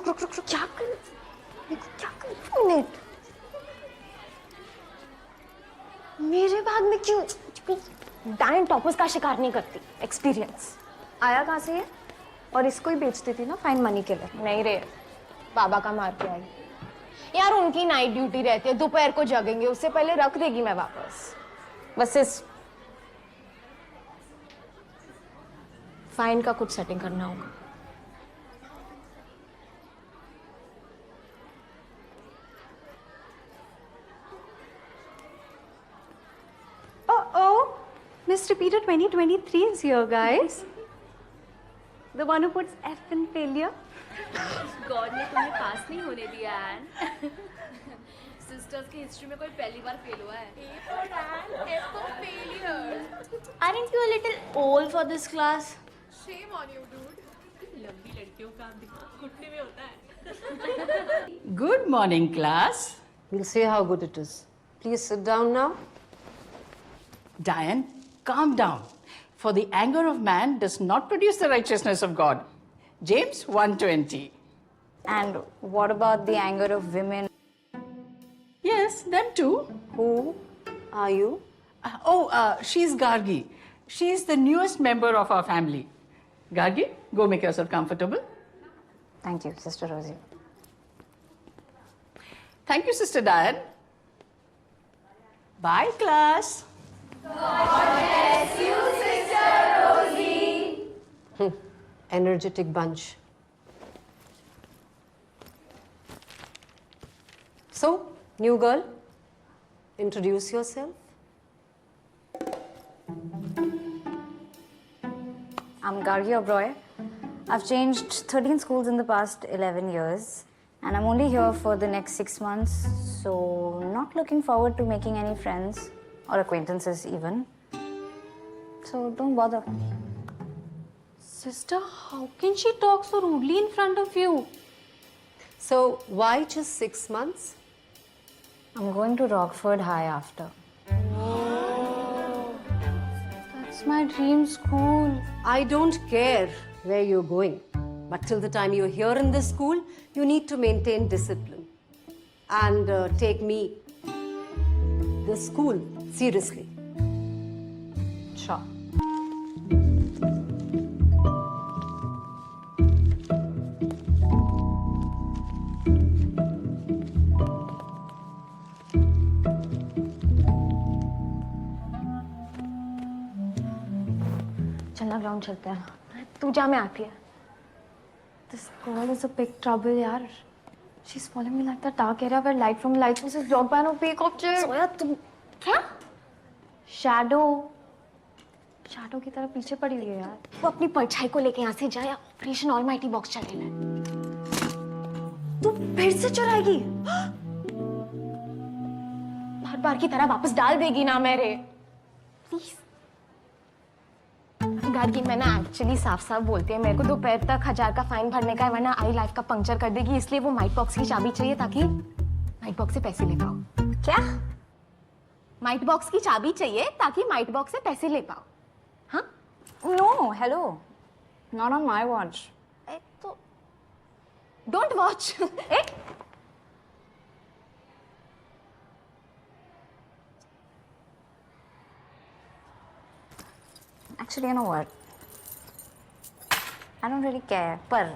रुक क्या कर, देखो क्या कर मिनट, मेरे बैग में क्यों? डायन टॉपर्स का शिकार नहीं करती, एक्सपीरियंस। आया कहाँ से ये? और इसको ही बेचती थी ना फाइन मनी के लिए? नहीं रे, बाबा का मार के आई यार। उनकी नाइट ड्यूटी रहती है, दोपहर को जगेंगे, उससे पहले रख देगी मैं वापस। बस इस फाइन का कुछ सेटिंग करना होगा। Oh, Miss Repeater 2023 is here, guys. The one who puts F in failure. God ने तुम्हें पास नहीं होने दिया एन। सिस्टर्स की हिस्ट्री में कोई पहली बार फेल हुआ है। A for Ann, F for failure. Aren't you a little old for this class? Shame on you, dude. लंबी लड़कियों का दिमाग घुटने में होता है। Good morning, class. We'll see how good it is. Please sit down now. Diane, calm down. For the anger of man does not produce the righteousness of God. James 1:20. And what about the anger of women? Yes, them too. Who are you? She's Gargi. She's the newest member of our family. Gargi, go make yourself comfortable. Thank you, Sister Rosie. Thank you, Sister Diane. Bye, class. Energetic bunch. So, new girl, introduce yourself. I'm Gargi Oberoi. I've changed 13 schools in the past 11 years. And I'm only here for the next 6 months. So, not looking forward to making any friends or acquaintances even. So, don't bother. Sister, how can she talk so rudely in front of you? So, why just 6 months? I'm going to Rockford High after. That's my dream school. I don't care where you're going. But till the time you're here in this school, you need to maintain discipline. And take me, this school, seriously. Sure. चलना ground चलते हैं। तू जा, मैं आती है। This girl is a big trouble, यार। She's following me like the dark area where light from light sources drop by no peak object. सोया तुम क्या? शैडो की तरह पीछे पड़ी हुई है यार। वो अपनी परछाई को लेके यहाँ से जाए, ऑपरेशन ऑलमाइटी बॉक्स चलेगा। तू फिर से चुराएगी? बार बार की तरह वापस डाल देगी ना मेरे? प्लीज। गार्गी, मैं ना एक्चुअली साफ साफ बोलती है, मेरे को दोपहर तक 1000 का फाइन भरने का है, वरना आई लाइफ का पंक्चर कर देगी। इसलिए वो माइट बॉक्स की चाबी चाहिए ताकि माइट बॉक्स से पैसे ले पाओ। क्या? माइट बॉक्स की चाबी चाहिए ताकि माइट बॉक्स से पैसे ले पाओ। हाँ? No, hello. Not on my watch. तो don't watch. Actually, you know what? I don't really care. पर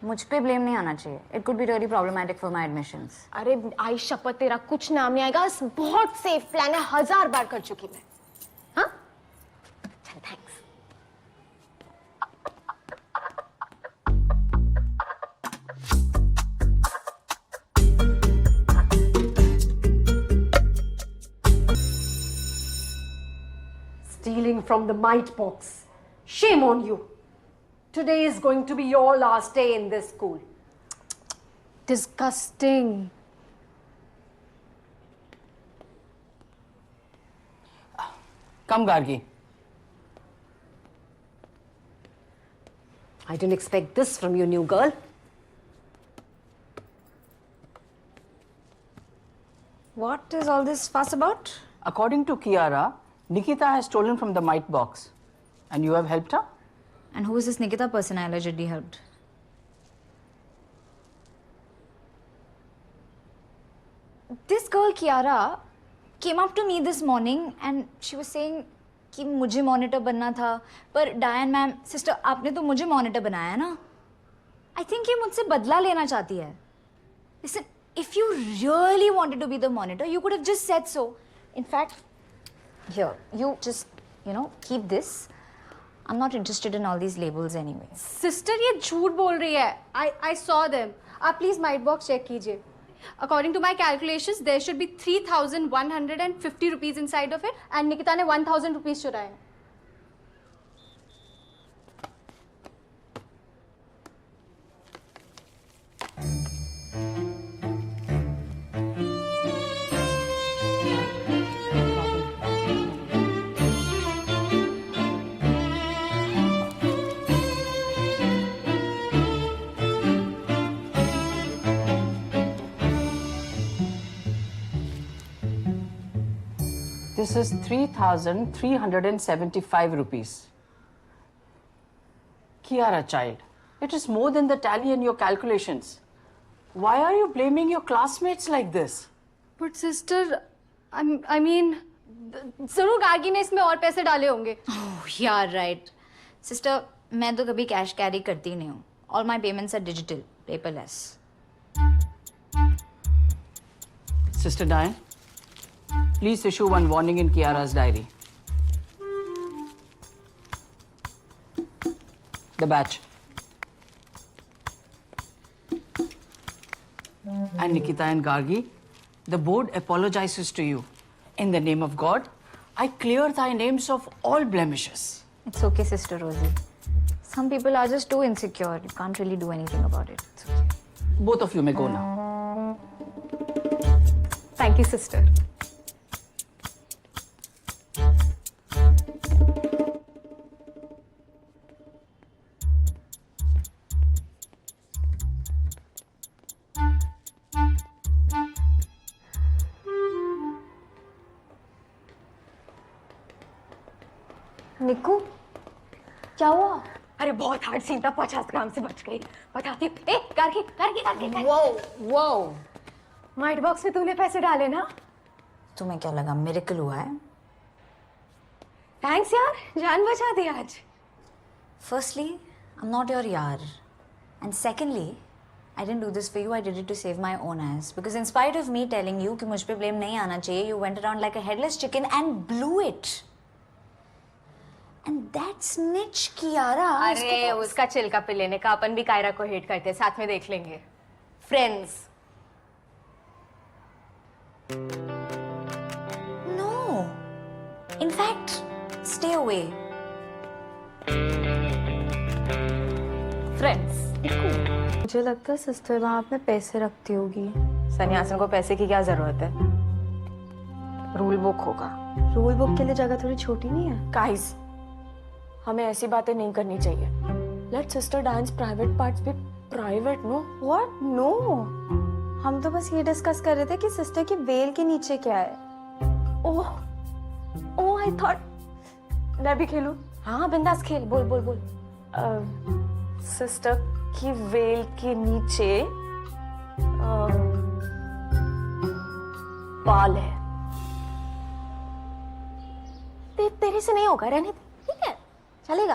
मुझ पे blame नहीं आना चाहिए. It could be really problematic for my admissions. अरे आई शपथ, तेरा कुछ नाम नहीं आएगा। बहुत सेफ प्लान है, 1000 बार कर चुकी मैं। हाँ? चल, thanks. Stealing from the mite box. Shame on you. Today is going to be your last day in this school. Disgusting. Come, Gargi. I didn't expect this from you, new girl. What is all this fuss about? According to Kiara, Nikita has stolen from the mite box. And you have helped her? And who is this Nikita person I allegedly helped? girl Kiara came up to me this morning and she was saying कि मुझे monitor बनना था, पर डायन ma'am, sister आपने तो मुझे monitor बनाया ना. I think ये मुझसे बदला लेना चाहती है. Listen, if you really wanted to be the monitor, you could have just said so. In fact, here, you just, keep this. I'm not interested in all these labels anyway. Sister ये झूठ बोल रही है. I saw them. आप please might box check कीजिए. According to my calculations, there should be 3,150 rupees inside of it, and Nikita ने 1,000 rupees चुराए. This is 3,375 rupees. Kiara, child, it is more than the tally in your calculations. Why are you blaming your classmates like this? But sister, I mean, जरूर गार्गी ने इसमें और पैसे डाले होंगे. Oh, yeah, right. Sister, मैं तो कभी कैश कैरी करती नहीं हूँ. All my payments are digital, paperless. Sister Diane, please issue one warning in Kiara's diary. The batch. And Nikita and Gargi, the board apologizes to you. In the name of God, I clear thy names of all blemishes. It's okay, Sister Rosie. Some people are just too insecure. You can't really do anything about it. It's okay. Both of you may go now. Thank you, sister. निक्कू क्या हुआ? अरे बहुत hard scene था, 50 ग्राम से बच गई. बताती हूँ. ए गार्गी. वो माइट बॉक्स में तूने पैसे डाले ना? तुम्हें क्या लगा मिरेकल हुआ है? थैंक्स यार, जान बचा दी आज. Firstly, I'm not your yaar. And secondly, I didn't do this for you, I did it to save my own ass. Because in spite of me telling you कि मुझ पे blame नहीं आना चाहिए, you went around like a headless chicken and blew it. And that snitch Kiara. अरे उसका चिल्का पे लेने का, अपन भी कायरा को हेट करते हैं, साथ में देख लेंगे. Friends. No. In fact, stay away. Friends. मुझे लगता है सिस्टर वहाँ पे पैसे रखती होगी. सन्यासिन को पैसे की क्या जरूरत है? रूल बुक होगा. रूल बुक के लिए जगह थोड़ी छोटी नहीं है? गाइस, हमें ऐसी बातें नहीं करनी चाहिए. Let sister dance private parts भी प्राइवेट. No what? नो, हम तो बस ये डिस्कस कर रहे थे कि सिस्टर की वेल के नीचे क्या है. ओह आई थॉट मैं भी खेलूं. हाँ बिंदास खेल. बोल. सिस्टर की वेल के नीचे बाल है. तेरे से नहीं होगा, रहने दे. ठीक है, चलेगा.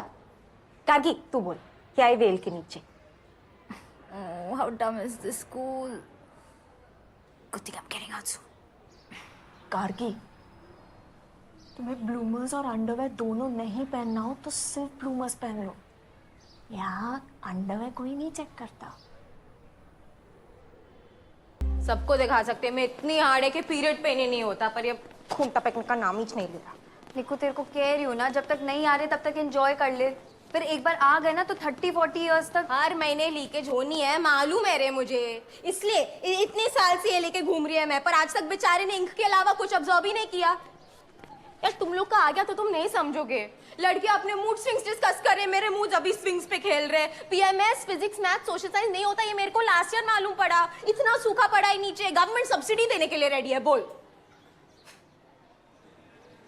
गार्गी तू बोल, क्या है वेल के नीचे? Oh, how dumb is this school? Good thing I'm getting out soon. Gargi, तुम्हें ब्लूमर्स और अंडरवेयर दोनों नहीं पहनना हो तो सिर्फ ब्लूमर्स पहन लो. यहाँ अंडरवेयर कोई नहीं चेक करता. सबको दिखा सकते हैं मैं इतनी हार्ड है कि पीरियड पेन नहीं होता, पर ये खून टपकने का नाम ही नहीं ले रहा. निक्कू तेरे को कह रही हूँ ना, जब तक नहीं आ रहे तब तक एंजॉय कर ले. फिर एक बार आ गए ना तो 30-40 इयर्स तक हर महीने लीकेज होनी है, मालूम है रे मुझे. इसलिए इतने साल से ये लेके घूम रही है मैं, पर आज तक बेचारे ने इंक के अलावा कुछ ऑब्जर्व ही नहीं किया. यार तुम लोग का आ गया तो तुम नहीं समझोगे. लड़कियां अपने मूड स्विंग्स डिस्कस कर रहे, मेरे मूड अभी स्विंग्स पे खेल रहे. PMS, physics, math, social science नहीं होता, ये मेरे को लास्ट ईयर मालूम पड़ा. इतना सूखा पड़ा है नीचे, गवर्नमेंट सब्सिडी देने के लिए रेडी है. बोल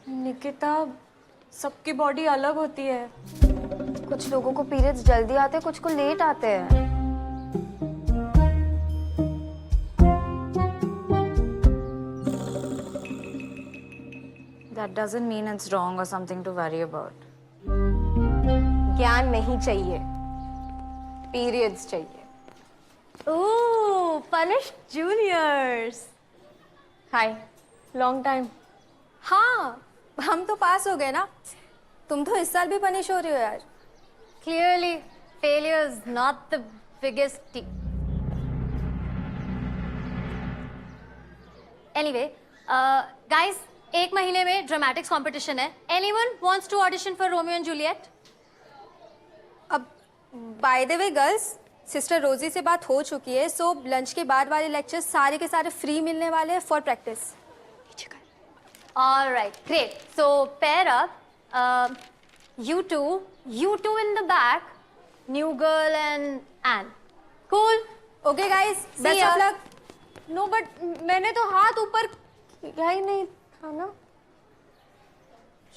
निकिता, सबकी बॉडी अलग होती है. कुछ लोगों को पीरियड्स जल्दी आते हैं, कुछ को लेट आते हैं. doesn't mean it's wrong or something to worry about. ज्ञान नहीं चाहिए, पीरियड्स चाहिए. ओह, punished juniors. हाय, लॉन्ग टाइम. हाँ, हम तो पास हो गए ना. तुम तो इस साल भी पनिश हो रही हो यार. Clearly, failure is not the biggest deal. Anyway, guys, एक महीने में dramatics competition है. Anyone wants to audition for Romeo and Juliet? अब by the way girls, sister रोजी से बात हो चुकी है, सो लंच के बाद वाले लेक्चर्स सारे के सारे फ्री मिलने वाले हैं for practice. All right, great. So pair up. You two in the back. New girl and Anne. Cool. Okay guys, best ya. Of luck. No but मैंने तो हाथ ऊपर किया ही नहीं था ना.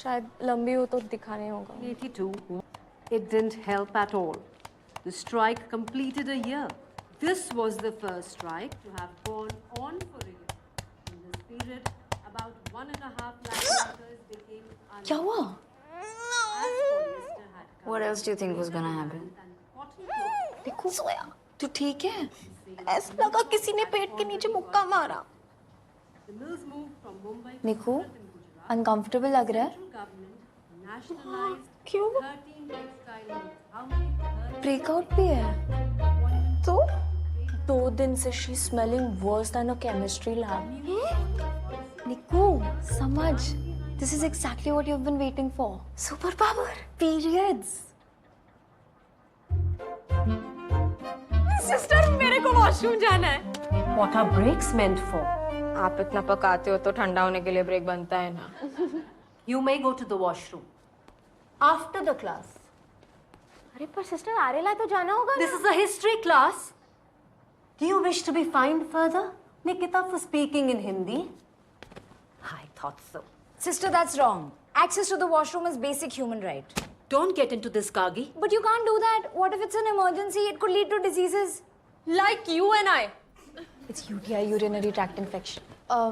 शायद लंबी हो तो दिखा नहीं होगा. 82. It didn't help at all. The strike completed a year. This was the first strike to have gone on for a year. In this period, about 1.5 lakh workers became unemployed. क्या हुआ? As polyester had come What else do you think was gonna happen? and cotton cloth देखो सोया, तू ठीक है? ऐसा लगा किसी ने पेट के नीचे मुक्का मारा. The mills moved from Mumbai to Niku, Surat in Gujarat. Uncomfortable लग रहा है. Central government nationalized क्यों? 13 textile mills. How many? 13 breakout भी है. तो 2 दिन से she smelling worse than a chemistry lab. Niku, समझ. This is exactly what you have been waiting for. Super power, periods. Sister, मेरे को वॉशरूम जाना है. What are breaks meant for? आप इतना पकाते हो तो ठंडा होने के लिए ब्रेक बनता है ना. You may go to the washroom after the class. अरे पर सिस्टर, आरेला तो जाना होगा This is a history class. Do you wish to be fined further, Nikita, for speaking in Hindi? I thought so. Sister, that's wrong. Access to the washroom is basic human right. Don't get into this, Kagi. But you can't do that. What if it's an emergency? It could lead to diseases. Like you and I. It's UTI, urinary tract infection.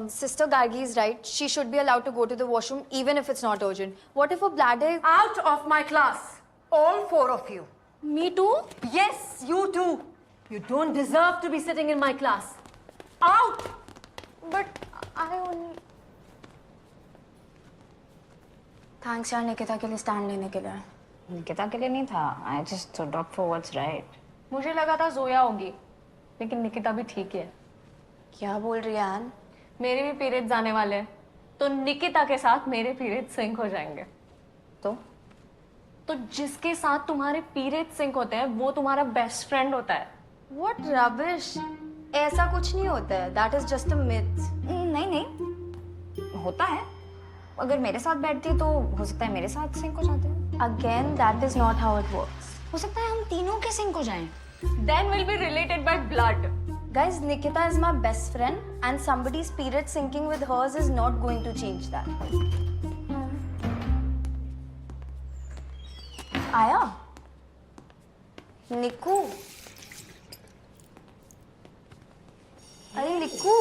Sister Gargi is right. She should be allowed to go to the washroom even if it's not urgent. What if a bladder... Out of my class, all 4 of you. Me too? Yes, you too. You don't deserve to be sitting in my class. Out! But I only... Thanks यार निकिता के लिए stand लेने के लिए. निकिता के लिए नहीं था. I just stood up for what's right. मुझे लगा था जोया होगी, लेकिन निकिता भी ठीक है. क्या बोल रही है आन? मेरे भी पीरियड्स आने वाले हैं, तो निकिता के साथ मेरे पीरियड्स सिंक हो जाएंगे. तो जिसके साथ तुम्हारे पीरियड्स सिंक होते हैं वो तुम्हारा बेस्ट फ्रेंड होता है. What rubbish. ऐसा कुछ नहीं होता है. That is just a myth. नहीं नहीं होता है. अगर मेरे साथ बैठती है तो हो सकता है मेरे साथ सिंक हो जाते हैं. Again, that is not how it works. हो सकता है हम तीनों के सिंक हो जाएं. Then we'll be related by blood. Guys, Nikita is my best friend and somebody's period syncing with hers is not going to change that. आया? निकू. अरे निकू.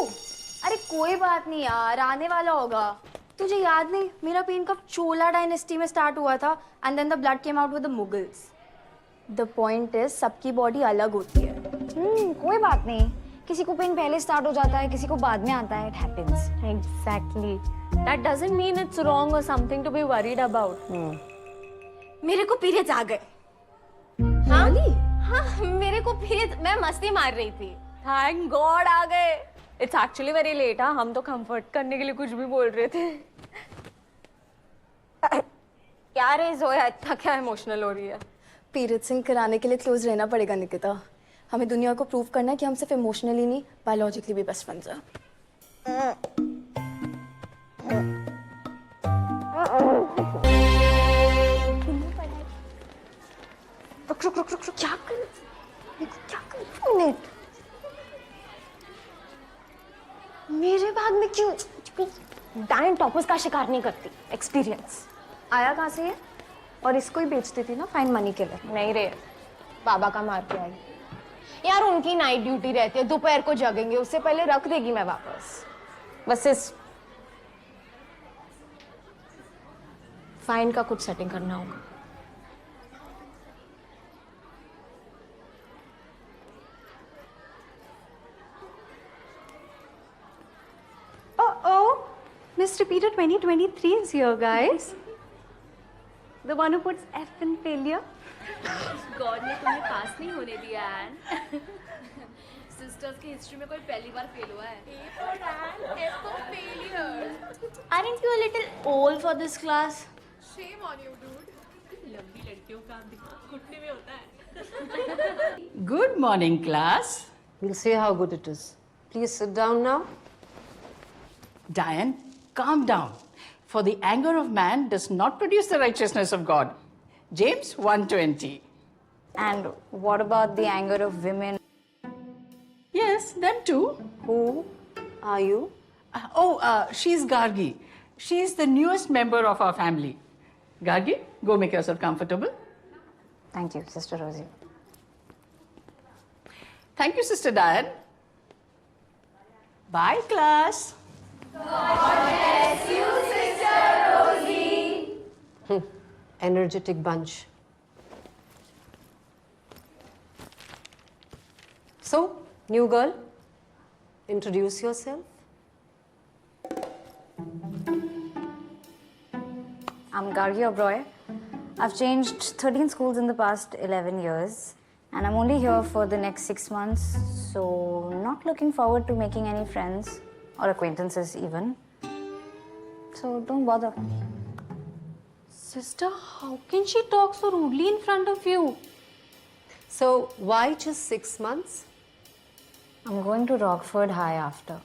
अरे कोई बात नहीं यार, आने वाला होगा. तुझे याद नहीं, मेरा पेन कब चोला डायनेस्टी में स्टार्ट हुआ था and then the blood came out with the Mughals. The point is, सबकी बॉडी अलग होती है. कोई बात नहीं. किसी को पेन पहले स्टार्ट हो जाता है, किसी को बाद में आता है. It happens. Exactly. That doesn't mean it's wrong or something to be worried about. मेरे को पीरियड्स आ गए. हाँ? हाँ, मेरे को पीरियड्स, मैं मस्ती मार रही थी. Thank God आ गए. It's actually very late. हाँ, हम तो कंफर्ट करने के लिए कुछ भी बोल रहे थे. क्या रे जोया, इतना क्या इमोशनल हो रही है? पीरियड सिंक कराने के लिए क्लोज रहना पड़ेगा निकिता. हमें दुनिया को प्रूव करना है कि हम सिर्फ इमोशनली नहीं, बायोलॉजिकली भी बेस्ट फ्रेंड्स हैं. रुक, क्या कर? क्या कर? मिनट. मेरे बैग में क्यों? डायन टॉपर्स का शिकार नहीं करती. एक्सपीरियंस. आया कहाँ से ये? और इसको ही बेचती थी ना फाइन मनी के लिए. नहीं रे, बाबा का मार के आई. यार उनकी नाइट ड्यूटी रहती है, दोपहर को जगेंगे, उससे पहले रख देगी मैं वापस. बस इस फाइन का कुछ सेटिंग करना होगा. Oh, Miss Repeater 2023 is here, guys. The one who puts F in failure. God ने तुम्हें पास नहीं होने दिया एन. सिस्टर्स की हिस्ट्री में कोई पहली बार फेल हुआ है. Aren't you a little old for this class? लंबी लड़कियों का दिमाग घुटने में होता है. Good morning, class. We'll see how good it is. Please sit down now. Diane, calm down. For the anger of man does not produce the righteousness of God. James 1:20. And what about the anger of women? Yes, them too. Who are you? She's Gargi. She's the newest member of our family. Gargi, go make yourself comfortable. Thank you, Sister Rosie. Thank you, Sister Diane. Bye, class. Energetic bunch. So, new girl, introduce yourself. I'm Gargi Oberoi. I've changed 13 schools in the past 11 years, and I'm only here for the next 6 months, so not looking forward to making any friends or acquaintances even. So don't bother. Sister, how can she talk so rudely in front of you? So, why just 6 months? I'm going to Rockford High after.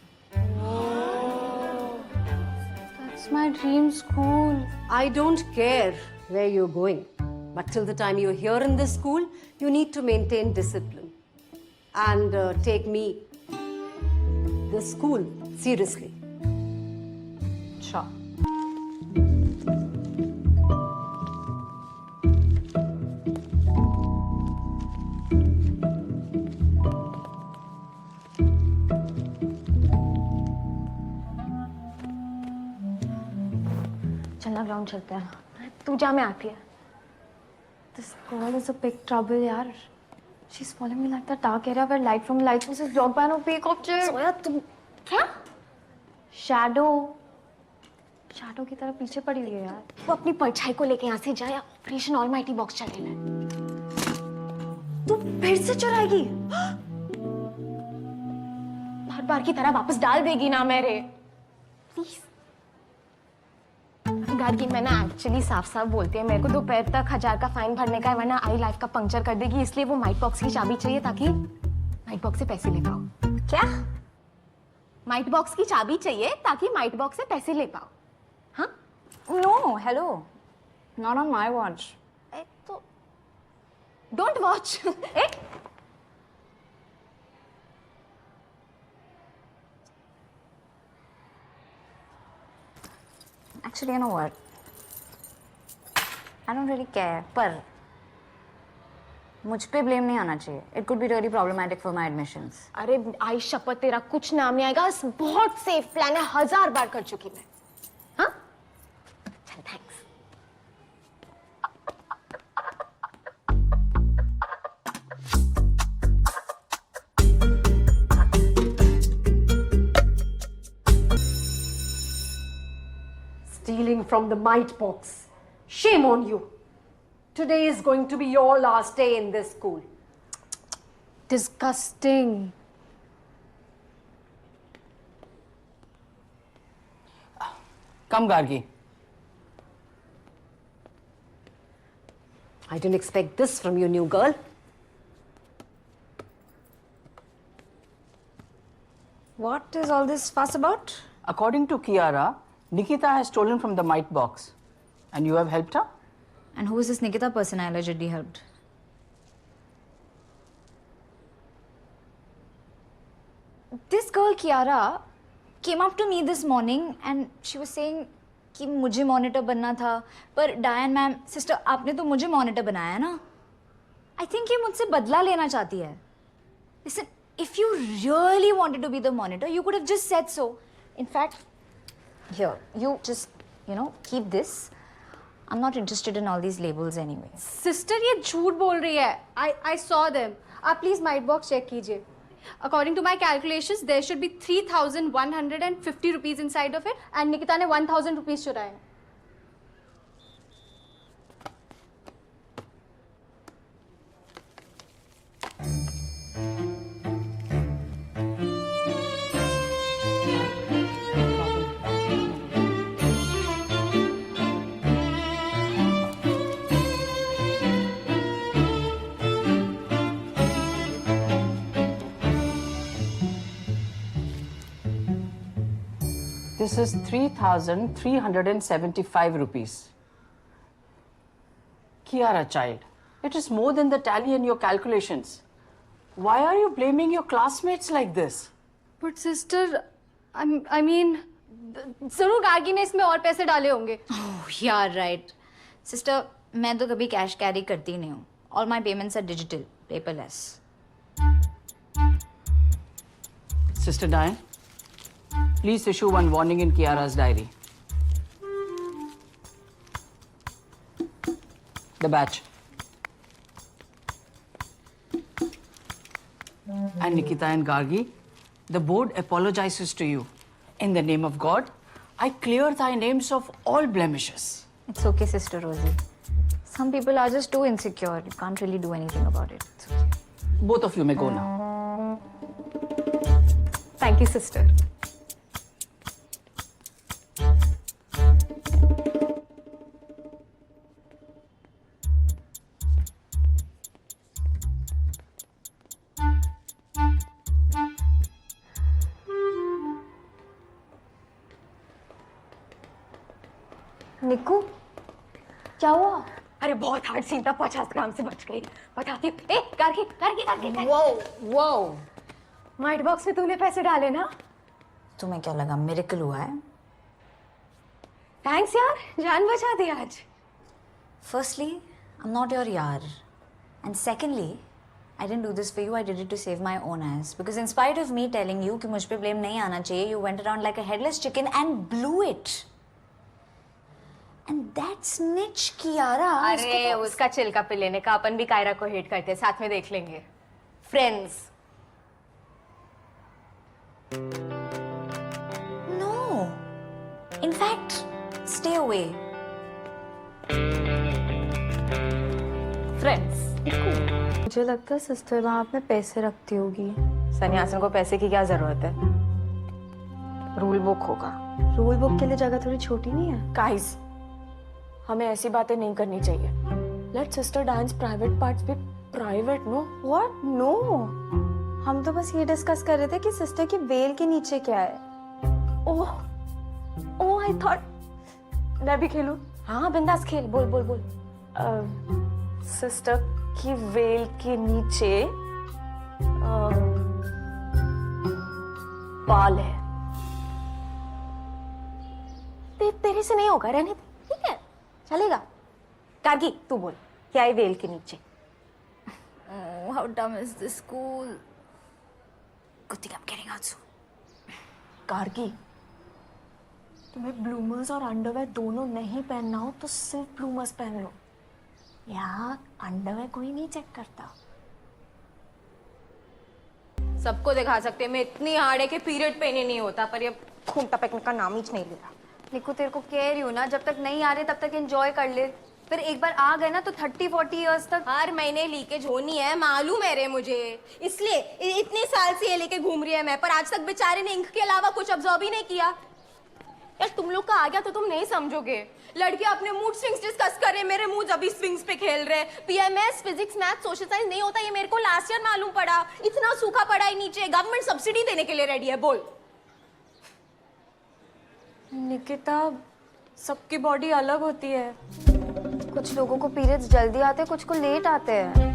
That's my dream school. I don't care where you're going, but till the time you're here in this school, you need to maintain discipline and take me, this school, seriously. Sure. चलना ground चलते हैं. तू जा, मैं आती है. This girl is a big trouble, यार. She's following me like the dark area where light from light sources blocked by no peak object. सोया तुम क्या? Shadow की तरह पीछे पड़ी हुई है यार. वो अपनी परछाई को लेके यहाँ से जाए, ऑपरेशन ऑलमाइटी बॉक्स चलेगा. तू फिर से चुराएगी? हर बार की तरह वापस डाल देगी ना मेरे. प्लीज. गार्गी, मैं ना एक्चुअली साफ साफ बोलती है, मेरे को दोपहर तक 1000 का फाइन भरने का है, वरना आई लाइफ का पंक्चर कर देगी. इसलिए वो माइट बॉक्स की चाबी चाहिए ताकि माइट बॉक्स से पैसे ले पाओ. क्या? माइट बॉक्स की चाबी चाहिए ताकि माइट बॉक्स से पैसे ले पाओ. हाँ? No, hello. Not on my watch. तो don't watch. Actually, you know what? I don't really care. पर मुझ पे blame नहीं आना चाहिए. It could be really problematic for my admissions. अरे आई शपथ, तेरा कुछ नाम नहीं आएगा. बहुत सेफ प्लान है, 1000 बार कर चुकी मैं. हाँ? चल, thanks. Stealing from the mite box. Shame on you. Today is going to be your last day in this school. Disgusting. Come, Gargi. I didn't expect this from you, new girl. What is all this fuss about? According to Kiara, Nikita has stolen from the mite box. And you have helped her? And who is this Nikita person I allegedly helped? This girl, Kiara, came up to me this morning and she was saying कि मुझे monitor बनना था, पर डायन ma'am, sister आपने तो मुझे monitor बनाया ना. I think ये मुझसे बदला लेना चाहती है. Listen, if you really wanted to be the monitor, you could have just said so. In fact, here, you just, keep this. I'm not interested in all these labels anyway. Sister ये झूठ बोल रही है. I saw them. आप please might box check कीजिए. According to my calculations, there should be 3,150 rupees inside of it, and Nikita ने 1,000 rupees चुराए. This is 3,375 rupees. Kiara, child, it is more than the tally in your calculations. Why are you blaming your classmates like this? But sister, I mean, जरूर गार्गी ने इसमें और पैसे डाले होंगे. Oh, yeah, right. Sister, मैं तो कभी cash carry करती नहीं हूँ. All my payments are digital, paperless. Sister Diane, please issue one warning in Kiara's diary. The batch. And Nikita and Gargi, the board apologizes to you. In the name of God, I clear thy names of all blemishes. It's okay, Sister Rosie. Some people are just too insecure. You can't really do anything about it. It's okay. Both of you may go now. Thank you, sister. निक्कू क्या हुआ? अरे बहुत hard scene था, 50 ग्राम से बच गई. बताती हूँ. ए Gargi Gargi Gargi. Whoa! Mite box में तूने पैसे डाले ना? तुम्हें क्या लगा मिरेकल हुआ है? थैंक्स यार, जान बचा दी आज. Firstly, I'm not your yaar. And secondly, I didn't do this for you. I did it to save my own ass. Because in spite of me telling you कि मुझ पे blame नहीं आना चाहिए, you went around like a headless chicken and blew it. And that snitch Kiara. अरे उसका चिल्का पे लेने का, अपन भी कायरा को हेट करते हैं, साथ में देख लेंगे. Friends. No. In fact, stay away. Friends. मुझे लगता है सिस्टर वहाँ पे पैसे रखती होगी. सन्यासिन को पैसे की क्या जरूरत है? रूल बुक होगा. रूल बुक के लिए जगह थोड़ी छोटी नहीं है? गाइस, हमें ऐसी बातें नहीं करनी चाहिए. Let sister dance private parts भी प्राइवेट. No what? नो, हम तो बस ये डिस्कस कर रहे थे कि सिस्टर की वेल के नीचे क्या है. ओह ओह, आई थॉट मैं भी खेलूं. हाँ बिंदास खेल. बोल बोल बोल. सिस्टर की वेल के नीचे बाल है. तेरे से नहीं होगा, रहने दे. ठीक है, चलेगा. गार्गी तू बोल, क्या है वेल के नीचे? Oh, how dumb is this school? Good thing I'm getting out soon. Gargi, तुम्हें ब्लूमर्स और अंडरवेयर दोनों नहीं पहनना हो तो सिर्फ ब्लूमर्स पहन लो. यहाँ अंडरवेयर कोई नहीं चेक करता. सबको दिखा सकते हैं मैं इतनी हार्ड है कि पीरियड पहने नहीं होता, पर ये खून टपकने का नाम ही नहीं ले रहा. निक्कू तेरे को कह रही हूँ ना, जब तक नहीं आ रहे तब तक एंजॉय कर ले. फिर एक बार आ गए ना तो 30-40 इयर्स तक हर महीने लीकेज होनी है, मालूम है रे मुझे. इसलिए इतने साल से ये लेके घूम रही है मैं, पर आज तक बेचारे ने इंक के अलावा कुछ ऑब्जर्व ही नहीं किया. यार तुम लोग का आ गया तो तुम नहीं समझोगे. लड़कियां अपने मूड स्विंग्स डिस्कस कर रहे, मेरे मूड अभी स्विंग्स पे खेल रहे. PMS, physics, math, social science नहीं होता, ये मेरे को लास्ट ईयर मालूम पड़ा. इतना सूखा पड़ा है नीचे, गवर्नमेंट सब्सिडी देने के लिए रेडी है. बोल निकिता, सबकी बॉडी अलग होती है. कुछ लोगों को पीरियड्स जल्दी आते हैं, कुछ को लेट आते हैं.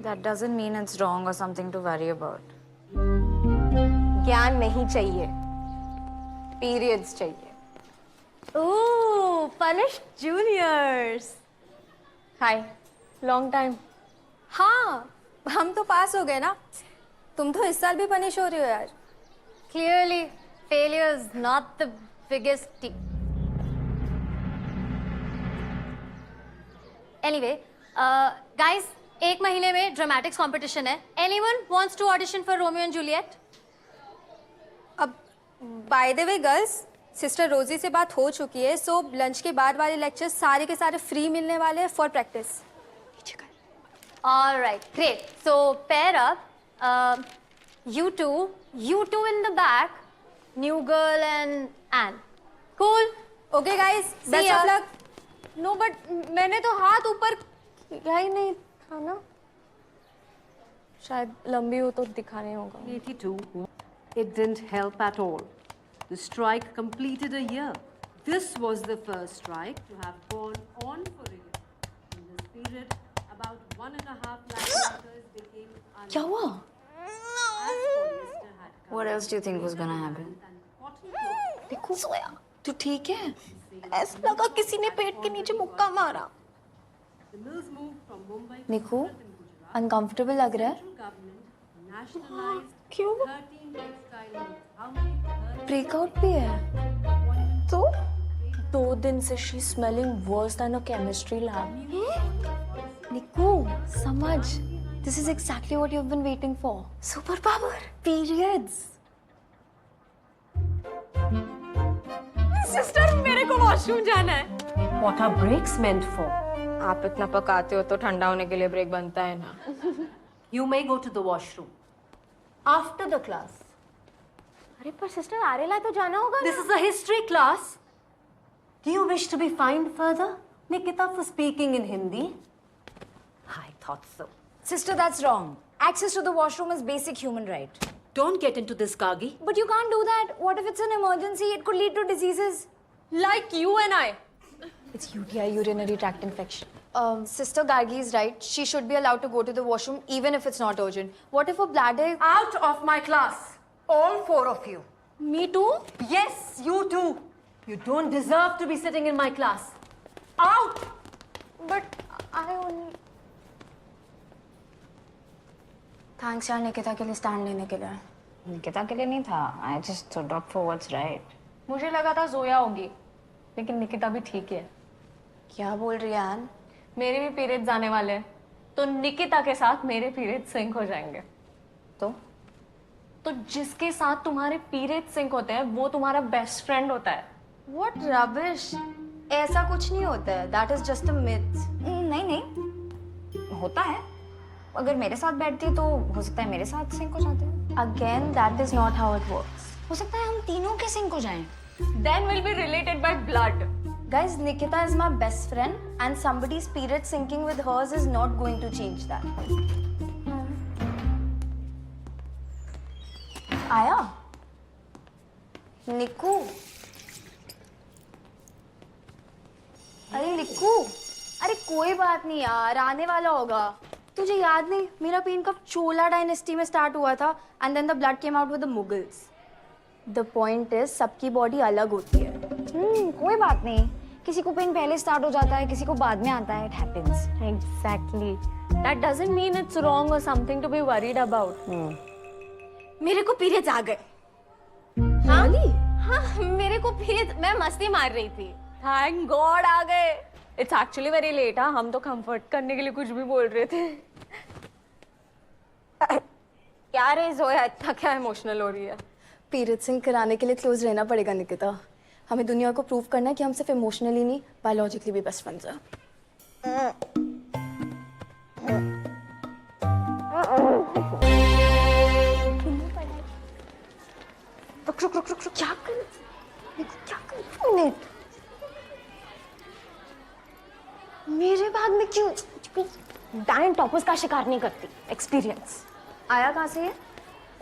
That doesn't mean it's wrong or something to worry about. ज्ञान नहीं चाहिए, पीरियड्स चाहिए. ओह, पनिश जूनियर्स. हाय, लॉन्ग टाइम. हाँ, हम तो पास हो गए ना. तुम तो इस साल भी पनिश हो रही हो यार। Clearly, failure is not the biggest deal. Anyway, guys, 1 महीने में dramatics competition है. Anyone wants to audition for Romeo and Juliet? अब by the way girls, sister रोजी से बात हो चुकी है, सो लंच के बाद वाले लेक्चर्स सारे के सारे फ्री मिलने वाले हैं for practice. All right, great. So pair up. You two in the back. New girl and Anne. Cool. Okay guys, best ya. Of luck. No but मैंने तो हाथ ऊपर किया ही नहीं था ना, शायद लंबी हो तो दिखा नहीं होगा। 82. It didn't help at all. The strike completed a year. This was the first strike to have gone on for a year. In this period, about 1.5 lakh workers became unemployed. क्या हुआ? As polyester had come What else do you think was gonna happen? and cotton cloth देखो सोया, तू ठीक है? ऐसा लगा किसी ने पेट के नीचे मुक्का मारा। The mills moved from Mumbai to Niku, Surat in Gujarat. Uncomfortable लग रहा है? Central government nationalized क्यों? 13 textile mills. How many? 13 breakout भी है तो 2 दिन से she smelling worse than a chemistry lab. Niku समझ, this is exactly what you have been waiting for. Super power, periods. Sister मेरे को वॉशरूम जाना है। What are breaks meant for? आप इतना पकाते हो तो ठंडा होने के लिए ब्रेक बनता है ना। You may go to the washroom after the class. अरे पर सिस्टर आरेला तो जाना होगा This is a history class. Do you wish to be fined further, Nikita, for speaking in Hindi? I thought so. Sister, that's wrong. Access to the washroom is basic human right. Don't get into this, Kagi. But you can't do that. What if it's an emergency? It could lead to diseases. like you and I. It's UTI, urinary tract infection. Sister Gargi is right. She should be allowed to go to the washroom even if it's not urgent. What if a bladder... Out of my class. All 4 of you. Me too? Yes, you too. You don't deserve to be sitting in my class. Out! But I only... Thanks यार निकिता के लिए stand लेने के लिए. निकिता के लिए नहीं था. I just stood up for what's right. मुझे लगा था जोया होगी, लेकिन निकिता भी ठीक है। क्या बोल रही है आन? मेरे भी पीरियड्स आने वाले हैं, तो निकिता के साथ मेरे पीरियड्स सिंक हो जाएंगे। तो जिसके साथ तुम्हारे पीरियड्स सिंक होते हैं वो तुम्हारा बेस्ट फ्रेंड होता है। What rubbish. ऐसा कुछ नहीं होता है. That is just a myth. नहीं नहीं होता है. अगर मेरे साथ बैठती है तो हो सकता है मेरे साथ सिंक हो जाते हैं. Again, that is not how it works. हो सकता है हम तीनों के सिंक हो जाएं. Then we'll be related by blood. Guys, Nikita is my best friend and somebody's period syncing with hers is not going to change that. आया? निकू? अरे निकू? अरे कोई बात नहीं यार, आने वाला होगा. तुझे याद नहीं, मेरा पेन कब चोला डायनेस्टी में स्टार्ट हुआ था and then the blood came out with the Mughals. The point is, सबकी बॉडी अलग होती है। कोई बात नहीं. किसी को पेन पहले स्टार्ट हो जाता है, किसी को बाद में आता है. It happens. Exactly. That doesn't mean it's wrong or something to be worried about. मेरे को पीरियड्स आ गए। हाँ? हाँ, मेरे को पीरियड्स, मैं मस्ती मार रही थी। Thank God आ गए। It's actually very late, हाँ, हम तो कंफर्ट करने के लिए कुछ भी बोल रहे थे। क्या रे जोया, इतना क्या इमोशनल हो रही है? पीरियड सिंक कराने के लिए क्लोज रहना पड़ेगा निकिता. हमें दुनिया को प्रूव करना है कि हम सिर्फ इमोशनली नहीं बायोलॉजिकली भी बेस्ट फ्रेंड्स हैं. रुक क्या कर? क्या कर? मिनट। मेरे बैग में क्यों? डायन टॉपर्स का शिकार नहीं करती। एक्सपीरियंस। आया कहाँ से ये?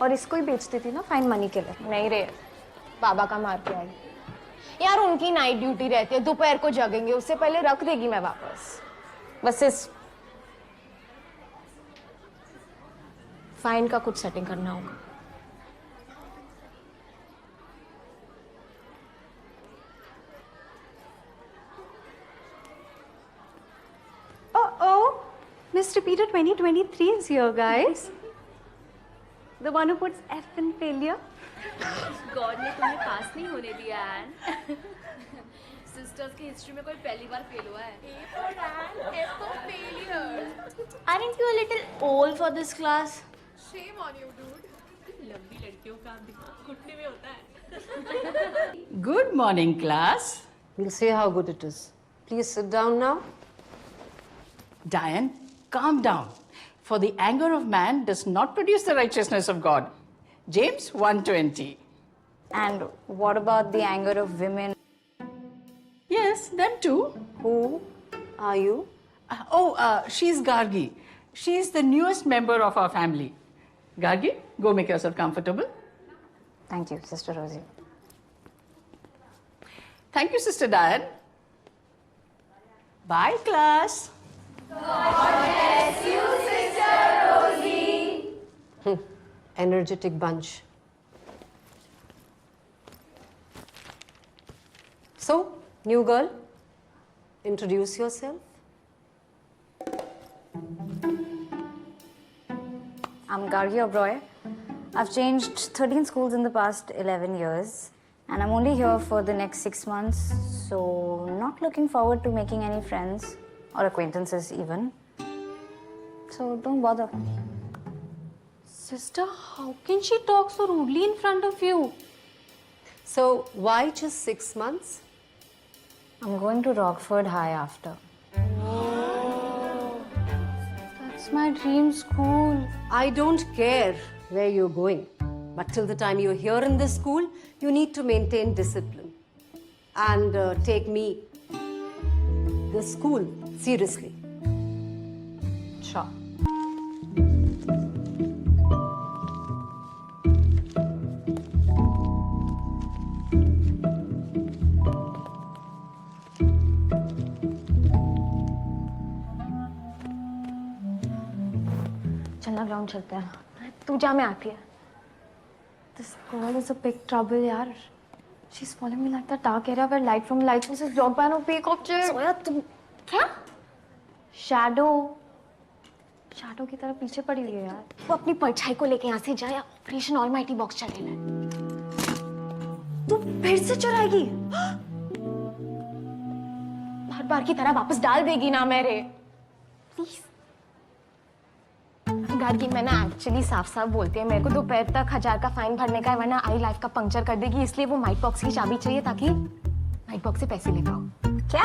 और इसको ही बेचती थी ना फाइन मनी के लिए। नहीं रे, बाबा का मार के आई। यार उनकी नाइट ड्यूटी रहती है, दोपहर को जगेंगे, उससे पहले रख देगी मैं वापस। बस इस फाइन का कुछ सेटिंग करना होगा। Miss Repeater 2023 is here, guys. The the one who puts F in failure. God ने तुम्हें पास नहीं होने दिया एन सिस्टर्स की हिस्ट्री में कोई पहली बार फेल हुआ है Aren't you a little old for this class? लंबी लड़कियों का दिमाग घुटने में होता है Good morning, class. We'll see how good it is. Please sit down now. Diane, calm down. For the anger of man does not produce the righteousness of God. James 1:20. And what about the anger of women? Yes, them too. Who are you? She's Gargi. She's the newest member of our family. Gargi, go make yourself comfortable. Thank you, Sister Rosie. Thank you, Sister Diane. Bye, class. Energetic bunch. So, new girl, introduce yourself. I'm Gargi Oberoi. I've changed 13 schools in the past 11 years, and I'm only here for the next 6 months, so not looking forward to making any friends or acquaintances even. So don't bother. Sister, how can she talk so rudely in front of you? So, why just 6 months? I'm going to Rockford High after. That's my dream school. I don't care where you're going, but till the time you're here in this school, you need to maintain discipline and take me, the school, seriously. Sure. चलना ground चलते हैं तू जा मैं आती है This girl is a big trouble, yaar. She's following me like the dark area where light from light sources drop by no peak object. सोया तुम क्या Shadow. Shadow की तरह पीछे पड़ी हुई है यार. वो अपनी परछाई को लेके यहाँ से जाए ऑपरेशन ऑलमाइटी बॉक्स चले ले तू फिर से चुराएगी हर बार की तरह वापस डाल देगी ना मेरे प्लीज गार्गी मैं ना एक्चुअली साफ साफ बोलती है मेरे को दोपहर तक 1000 का फाइन भरने का है वरना आई लाइफ का पंक्चर कर देगी इसलिए वो माइट बॉक्स की चाबी चाहिए ताकि माइट बॉक्स से पैसे ले पाओ क्या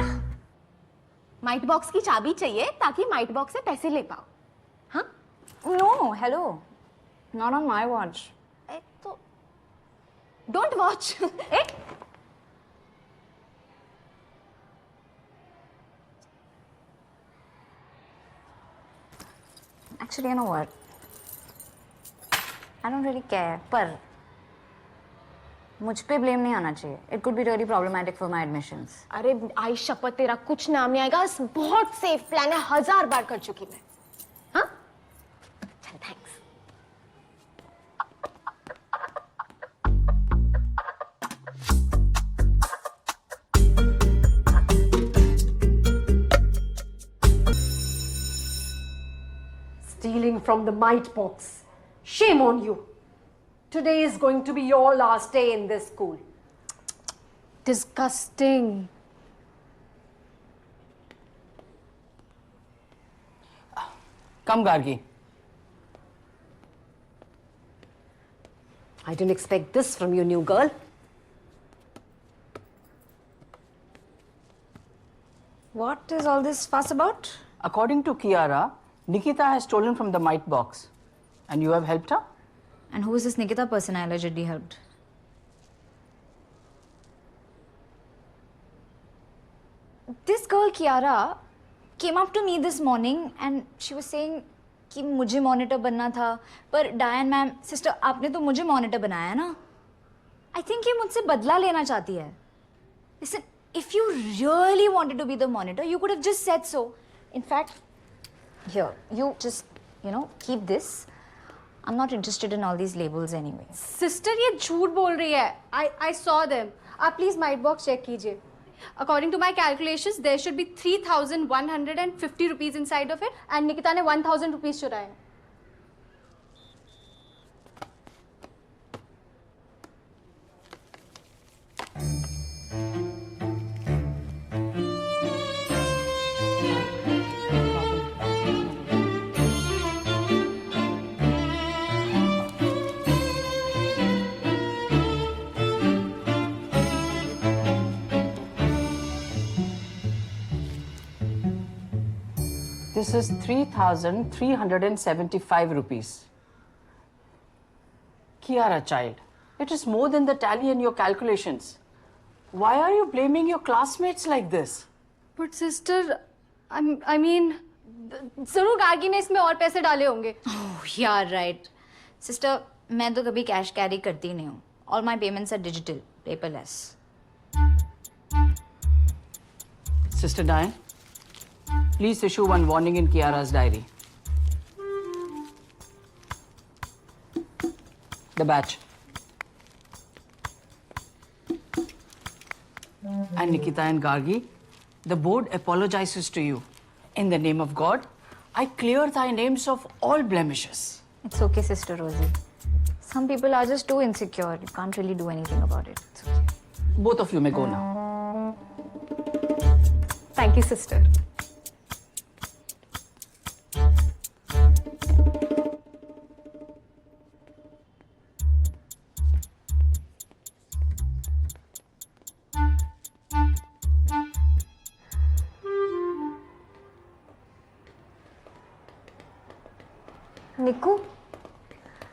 माइट बॉक्स की चाबी चाहिए ताकि माइट बॉक्स से पैसे ले पाओ हाँ No, hello. Not on my watch. तो don't watch Actually, you know what? I don't really care. पर मुझ पे blame नहीं आना चाहिए. It could be really problematic for my admissions. अरे आई शपथ तेरा कुछ नाम नहीं आएगा बहुत सेफ प्लान है 1000 बार कर चुकी मैं हाँ चल thanks Stealing from the mite box. Shame on you. Today is going to be your last day in this school. Disgusting. Come, Gargi. I didn't expect this from you, new girl. What is all this fuss about? According to Kiara, Nikita has stolen from the mite box. And you have helped her? And who is this Nikita person I allegedly helped? This girl Kiara came up to me this morning and she was saying कि मुझे monitor बनना था पर डायन ma'am sister आपने तो मुझे monitor बनाया ना आई थिंक ये मुझसे बदला लेना चाहती है Listen, if you really wanted to be the monitor, you could have just said so. In fact, here, you just, keep this. I'm not interested in all these labels anyway. Sister, ये झूठ बोल रही है. I saw them. आप please might box check कीजिए. According to my calculations, there should be 3,150 rupees inside of it, and Nikita ने 1,000 rupees चुराए. This is 3,375 rupees. Kiara, child, it is more than the tally in your calculations. Why are you blaming your classmates like this? But sister, I mean, जरूर गार्गी ने इसमें और पैसे डाले होंगे. Oh, yeah, right. Sister, मैं तो कभी कैश कैरी करती नहीं हूँ. All my payments are digital, paperless. Sister Diane, please issue one warning in Kiara's diary. The batch. And Nikita and Gargi, the board apologizes to you. In the name of God, I clear thy names of all blemishes. It's okay, Sister Rosie. Some people are just too insecure. You can't really do anything about it. It's okay. Both of you may go now. Thank you, sister. निक्कू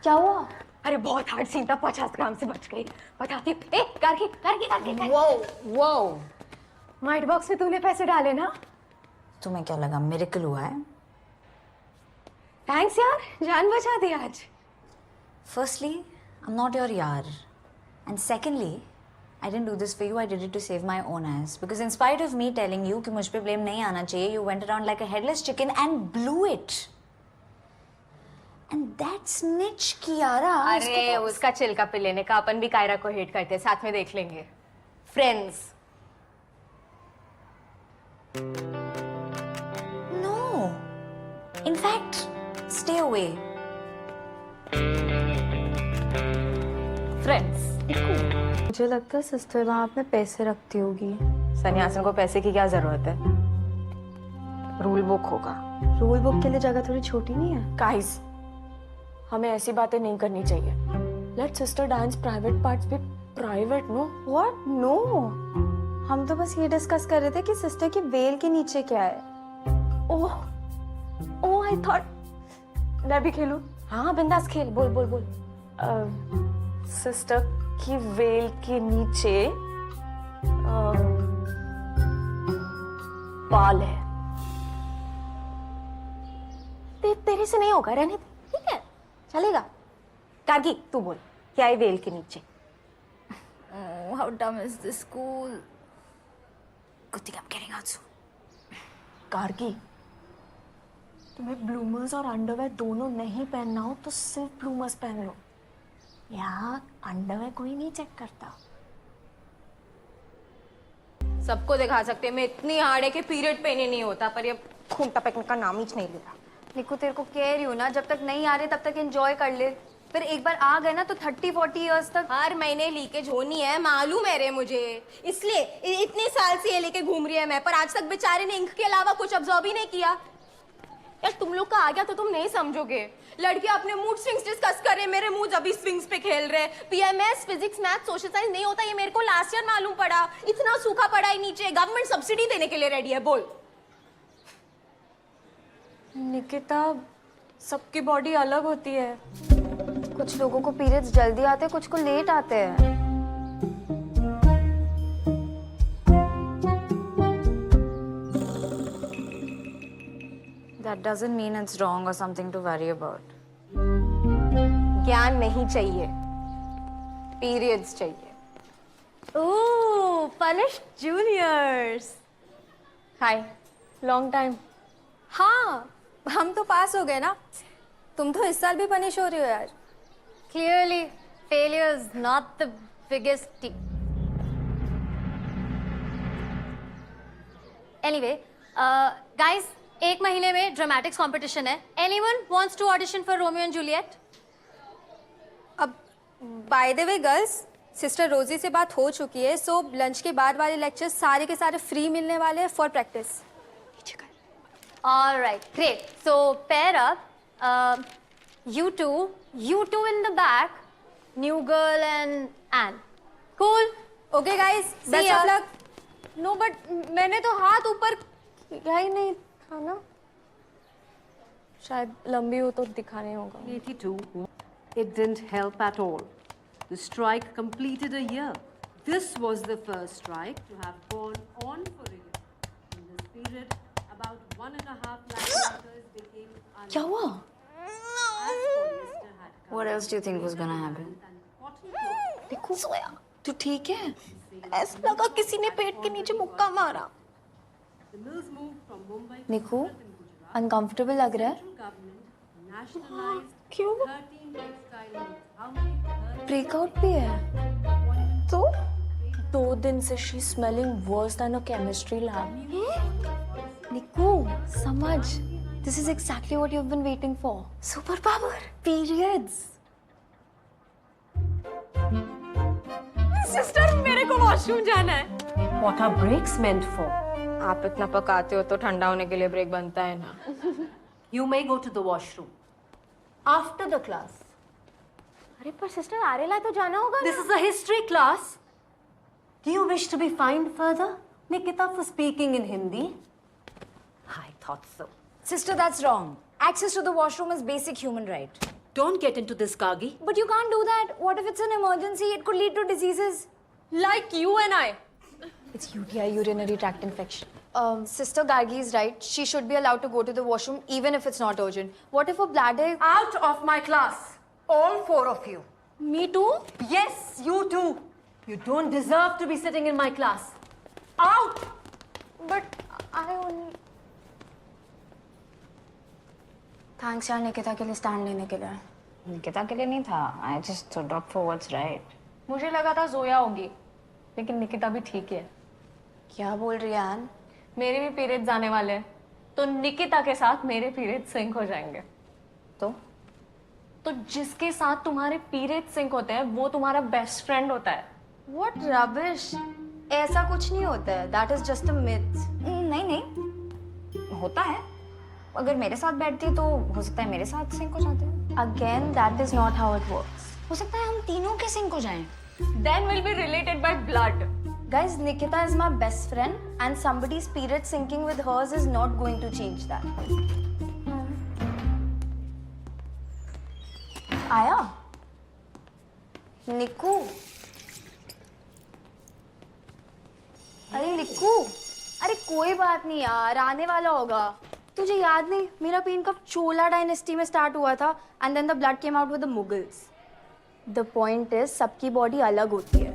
क्या हुआ? अरे बहुत hard scene था, 50 ग्राम से बच गई. बताती हूँ. ए Gargi Gargi Gargi. Whoa! Mite box में तूने पैसे डाले ना? तुम्हें क्या लगा मिरेकल हुआ है? थैंक्स यार, जान बचा दी आज. Firstly, I'm not your yaar. And secondly, I didn't do this for you. I did it to save my own ass. Because in spite of me telling you कि मुझ पे blame नहीं आना चाहिए, you went around like a headless chicken and blew it. And that snitch Kiara. अरे उसका चिल्का पे लेने का, अपन भी कायरा को हेट करते हैं, साथ में देख लेंगे. Friends. No. In fact, stay away. Friends. मुझे लगता है सिस्टर वहाँ पे पैसे रखती होगी. सन्यासिन को पैसे की क्या जरूरत है? रूल बुक होगा. रूल बुक के लिए जगह थोड़ी छोटी नहीं है? गाइस, हमें ऐसी बातें नहीं करनी चाहिए. Let sister dance private parts भी प्राइवेट. No What? No. हम तो बस ये डिस्कस कर रहे थे कि सिस्टर की वेल के नीचे क्या है. ओह ओह, आई थॉट मैं भी खेलूं. हाँ बिंदास खेल. बोल बोल बोल. सिस्टर की वेल के नीचे बाल है. तेरे से नहीं होगा, रहने दे. ठीक है, चलेगा. गार्गी तू बोल, क्या है वेल के नीचे? Oh, how dumb is this school? Good thing I'm getting out soon. Gargi, तुम्हें ब्लूमर्स और अंडरवेयर दोनों नहीं पहनना हो तो सिर्फ ब्लूमर्स पहन लो. यहाँ अंडरवेयर कोई नहीं चेक करता. सबको दिखा सकते हैं. मैं इतनी हार्ड है कि पीरियड पे नहीं होता, पर ये खून टपकने का नाम ही नहीं ले रहा. निक्कू तेरे को कह रही हूँ ना, जब तक नहीं आ रहे तब तक एंजॉय कर ले. फिर एक बार आ गए ना तो 30-40 इयर्स तक हर महीने लीकेज होनी है, मालूम है रे मुझे. इसलिए इतने साल से ये लेके घूम रही है मैं, पर आज तक बेचारे ने इंक के अलावा कुछ ऑब्जर्व ही नहीं किया. यार तुम लोग का आ गया तो तुम नहीं समझोगे. लड़कियां अपने मूड स्विंग्स डिस्कस कर रहे, मेरे मूड अभी स्विंग्स पे खेल रहे. PMS, physics, math, social science नहीं होता, ये मेरे को लास्ट ईयर मालूम पड़ा. इतना सूखा पड़ा है नीचे, गवर्नमेंट सब्सिडी देने के लिए रेडी है. बोल निकिता, सबकी बॉडी अलग होती है. कुछ लोगों को पीरियड्स जल्दी आते हैं, कुछ को लेट आते हैं. That doesn't mean it's wrong or something to worry about. ज्ञान नहीं चाहिए, पीरियड्स चाहिए. ओह पनिश्ड जूनियर्स. हाय, लॉन्ग टाइम. हाँ, हम तो पास हो गए ना. तुम तो इस साल भी पनिश हो रही हो यार. Clearly, failure is not the biggest deal. Anyway, guys, एक महीने में dramatics competition है. Anyone wants to audition for Romeo and Juliet? अब by the way girls, sister रोजी से बात हो चुकी है, सो लंच के बाद वाले लेक्चर्स सारे के सारे फ्री मिलने वाले हैं for practice. Alright, great. So pair up. You two in the back. New girl and Anne. Cool. Okay, guys. Best of luck. No but मैंने तो हाथ ऊपर किया ही नहीं था ना, शायद लंबी हो तो दिखा नहीं होगा। 82. It didn't help at all. The strike completed a year. This was the first strike to have gone on for a year. In this period, about 1.5 lakh workers became unemployed. क्या हुआ? As polyester had come What else do you think was gonna happen? and cotton cloth देखो सोया, तू ठीक है? ऐसा लगा किसी ने पेट के नीचे मुक्का मारा। The mills moved from Mumbai to Niku, Surat in Gujarat. Uncomfortable लग रहा है? Central government nationalized क्यों? 13 textile mills. How many? 13 breakout भी है तो 2 दिन से she smelling worse than a chemistry lab. Niku, समझ, this is exactly what you have been waiting for. Super power, periods. Sister मेरे को वॉशरूम जाना है। What are breaks meant for? आप इतना पकाते हो तो ठंडा होने के लिए ब्रेक बनता है ना। You may go to the washroom after the class. अरे पर सिस्टर आरेला तो जाना होगा This is a history class. Do you wish to be fined further, Nikita, for speaking in Hindi? I thought so. Sister, that's wrong. Access to the washroom is basic human right. Don't get into this, Kagi. But you can't do that. What if it's an emergency? It could lead to diseases. like you and I. It's UTI, urinary tract infection. Sister Gargi is right. She should be allowed to go to the washroom even if it's not urgent. What if a bladder... Out of my class, all 4 of you. Me too. Yes, you too. You don't deserve to be sitting in my class. Out! But I only. Thanks यार निकिता के लिए stand लेने के लिए। निकिता के लिए नहीं था. I just stood up for what's right. मुझे लगा था जोया होगी, लेकिन निकिता भी ठीक है। क्या बोल रही है एन? मेरे भी पीरियड्स आने वाले हैं, तो निकिता के साथ मेरे पीरियड्स सिंक हो जाएंगे। तो जिसके साथ तुम्हारे पीरियड्स सिंक होते हैं वो तुम्हारा बेस्ट फ्रेंड होता है। What rubbish! ऐसा कुछ नहीं होता है. That is just a myth. नहीं नहीं होता है. अगर मेरे साथ बैठती है तो हो सकता है मेरे साथ सिंक हो जाते हैं. Again, that is not how it works. हो सकता है हम तीनों के सिंक हो जाएं. Then we'll be related by blood. Guys, Nikita is my best friend and somebody's period syncing with hers is not going to change that. आया? निकू? अरे निकू, अरे कोई बात नहीं यार, आने वाला होगा. तुझे याद नहीं, मेरा पेन कब चोला डायनेस्टी में स्टार्ट हुआ था and then the blood came out with the Mughals. The point is, सबकी बॉडी अलग होती है.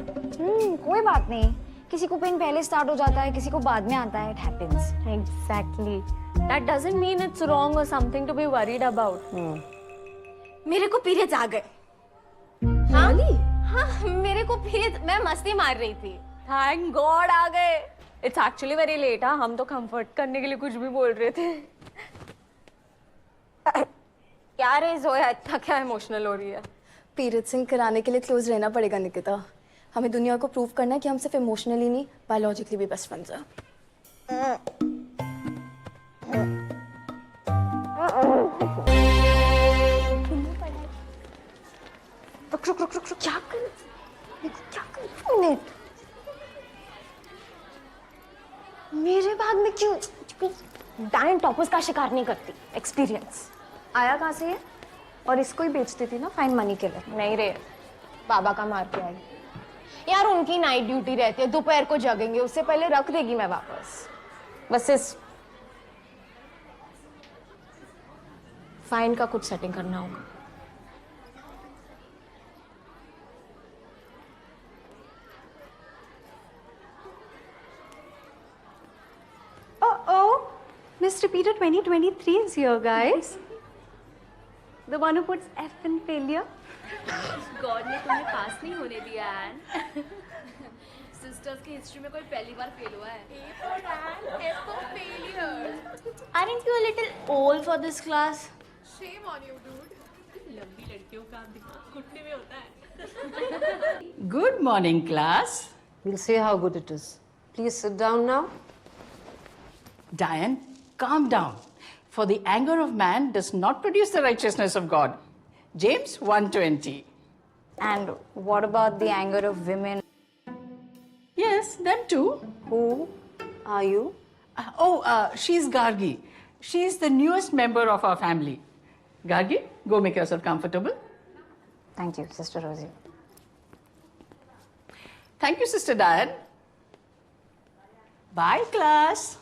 कोई बात नहीं. किसी को पेन पहले स्टार्ट हो जाता है, किसी को बाद में आता है. It happens. Exactly. That doesn't mean it's wrong or something to be worried about. मेरे को पीरियड्स आ गए। हाँ? हाँ, मेरे को पीरियड्स, मैं मस्ती मार रही थी। Thank God आ गए. It's actually very late. हाँ, हम तो कंफर्ट करने के लिए कुछ भी बोल रहे थे. क्या रे जोया, इतना क्या इमोशनल हो रही है? पीरियड सिंक कराने के लिए क्लोज रहना पड़ेगा निकिता. हमें दुनिया को प्रूव करना है कि हम सिर्फ इमोशनली नहीं, बायोलॉजिकली भी बेस्ट फ्रेंड्स हैं. रुक, क्या कर? क्या कर? मिनट. मेरे बैग में क्यों? डायन टॉपर्स का शिकार नहीं करती. एक्सपीरियंस. आया कहाँ से ये? और इसको ही बेचती थी ना फाइन मनी के लिए. नहीं रे, बाबा का मार के आई. यार उनकी नाइट ड्यूटी रहती है, दोपहर को जगेंगे, उससे पहले रख देगी मैं वापस. बस इस फाइन का कुछ सेटिंग करना होगा. Miss Repeater 2023 is here, guys. The one who puts F in failure. God ने तुम्हें पास नहीं होने दिया एन. सिस्टर्स की हिस्ट्री में कोई पहली बार फेल हुआ है. Aren't you a little old for this class? लंबी लड़कियों का दिमाग घुटने में होता है. Good morning, class. We'll see how good it is. Please sit down now. Diane, calm down. For the anger of man does not produce the righteousness of God. James 1:20. And what about the anger of women? Yes, them too. Who are you? She's Gargi. She's the newest member of our family. Gargi, go make yourself comfortable. Thank you, Sister Rosie. Thank you, Sister Diane. Bye, class.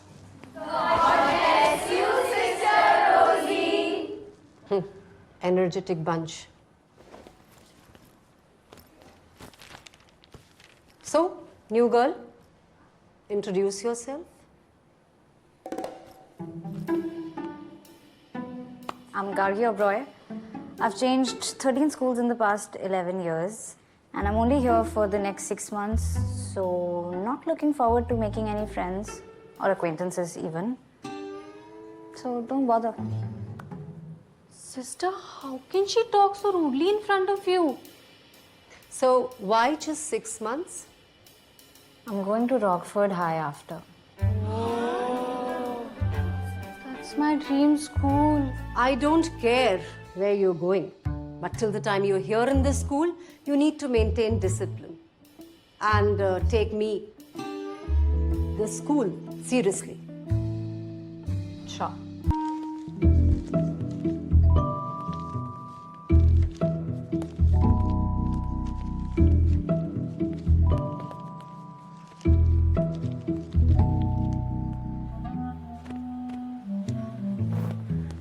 Energetic bunch. So, new girl, introduce yourself. I'm Gargi Oberoi. I've changed 13 schools in the past 11 years, and I'm only here for the next 6 months, so not looking forward to making any friends or acquaintances even. So don't bother. Sister, how can she talk so rudely in front of you? So, why just 6 months? I'm going to Rockford High after. That's my dream school. I don't care where you're going, but till the time you're here in this school, you need to maintain discipline and take me, the school, seriously. Sure.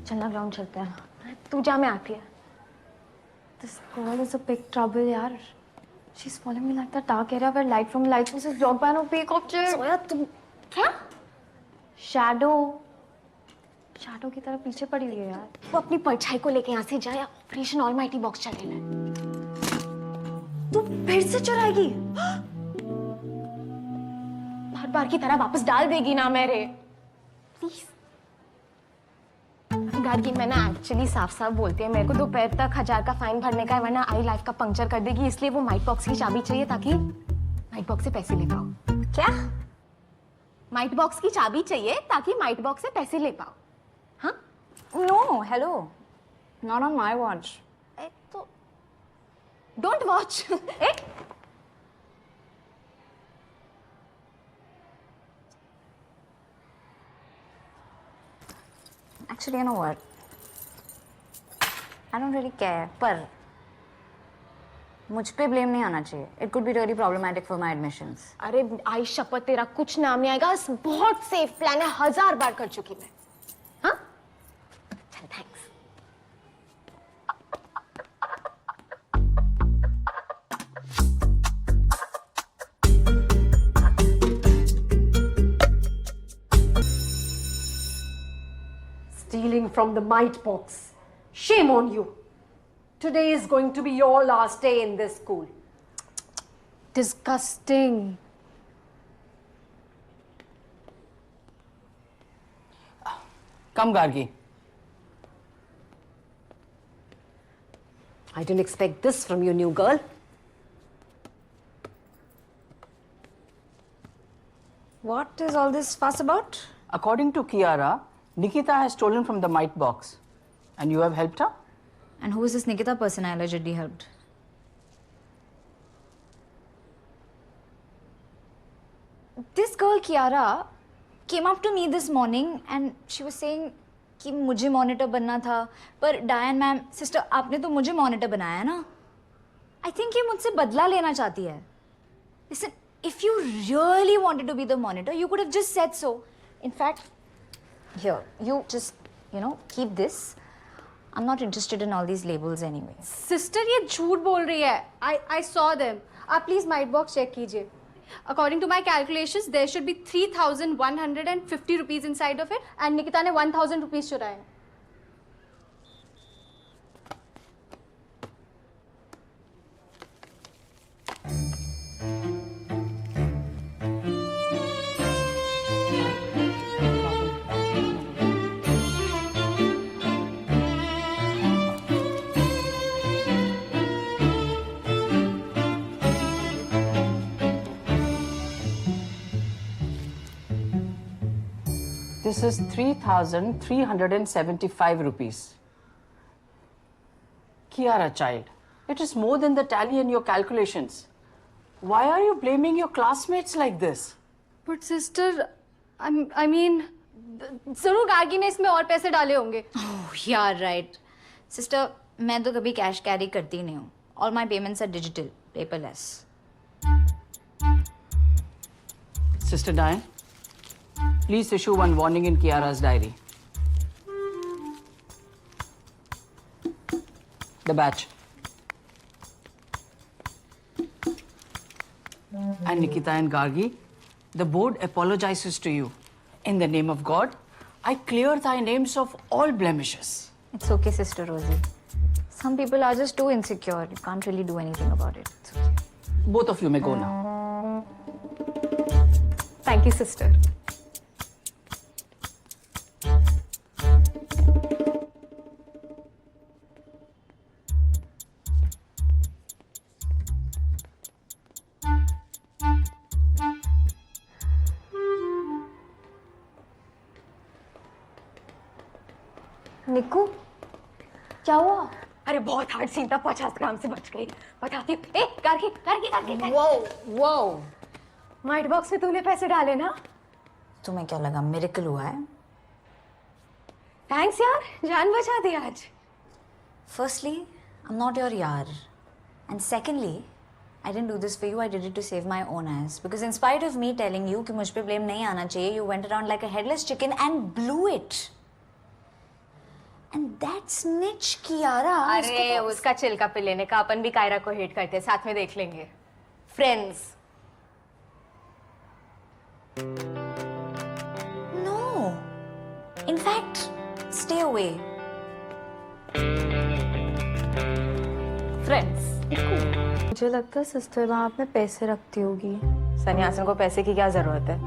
चलना ground चलते हैं तू जा मैं आती है This girl is a big trouble, yaar. She's following me like the dark area where light from light sources blocked by no peak object. सोया तुम क्या Shadow. Shadow की तरह पीछे पड़ी हुई है यार. वो अपनी परछाई को लेके यहाँ से जाए ऑपरेशन ऑलमाइटी बॉक्स चले ले तू फिर से चुराएगी? बार बार की तरह वापस डाल देगी ना मेरे प्लीज गार्गी मैं ना एक्चुअली साफ साफ बोलती है मेरे को दोपहर तक 1000 का फाइन भरने का है वरना आई लाइफ का पंक्चर कर देगी इसलिए वो माइट बॉक्स की चाबी चाहिए ताकि माइट बॉक्स से पैसे ले पाओ क्या माइट बॉक्स की चाबी चाहिए ताकि माइट बॉक्स से पैसे ले पाओ हाँ No, hello. Not on my watch. तो don't watch Actually, you know what? I don't really care. पर मुझ पे blame नहीं आना चाहिए. It could be really problematic for my admissions. अरे आई शपथ तेरा कुछ नाम नहीं आएगा बहुत सेफ प्लान है 1000 बार कर चुकी मैं हाँ चल thanks Stealing from the mite box. Shame on you. Today is going to be your last day in this school. Disgusting. Come, Gargi. I didn't expect this from you, new girl. What is all this fuss about? According to Kiara, Nikita has stolen from the mite box. And you have helped her? And who is this Nikita person I allegedly helped? This girl Kiara came up to me this morning and she was saying कि मुझे monitor बनना था पर डायन ma'am sister आपने तो मुझे monitor बनाया ना आई थिंक ये मुझसे बदला लेना चाहती है listen if you really wanted to be the monitor you could have just said so in fact Here, you just, keep this. I'm not interested in all these labels anyway. Sister, ये झूठ बोल रही है. I saw them. आप please might box check कीजिए. According to my calculations, there should be 3,150 rupees inside of it, and Nikita ने 1,000 rupees चुराए. This is 3,375 rupees. Kiara, child, it is more than the tally in your calculations. Why are you blaming your classmates like this? But sister, I mean, जरूर गार्गी ने इसमें और पैसे डाले होंगे. Oh, yeah, right. Sister, मैं तो कभी कैश कैरी करती नहीं हूँ. All my payments are digital, paperless. Sister Diane, please issue one warning in Kiara's diary. The batch. And Nikita and Gargi, the board apologizes to you. In the name of God, I clear thy names of all blemishes. It's okay, Sister Rosie. Some people are just too insecure. You can't really do anything about it. It's okay. Both of you may go now. Thank you sister. निक्कू क्या हुआ? अरे बहुत hard scene था, 50 ग्राम से बच गई. बताती हूँ. ए Gargi Gargi Gargi. Whoa! Mite box में तूने पैसे डाले ना? तुम्हें क्या लगा मिरेकल हुआ है? थैंक्स यार, जान बचा दी आज. Firstly, I'm not your yaar. And secondly, I didn't do this for you. I did it to save my own ass. Because in spite of me telling you कि मुझ पे blame नहीं आना चाहिए, you went around like a headless chicken and blew it. And that snitch Kiara. अरे उसका चिल्का पे लेने का, अपन भी कायरा को हेट करते हैं, साथ में देख लेंगे. Friends. No. In fact, stay away. Friends. मुझे लगता है सिस्टर वहाँ पे पैसे रखती होगी. सन्यासिन को पैसे की क्या जरूरत है?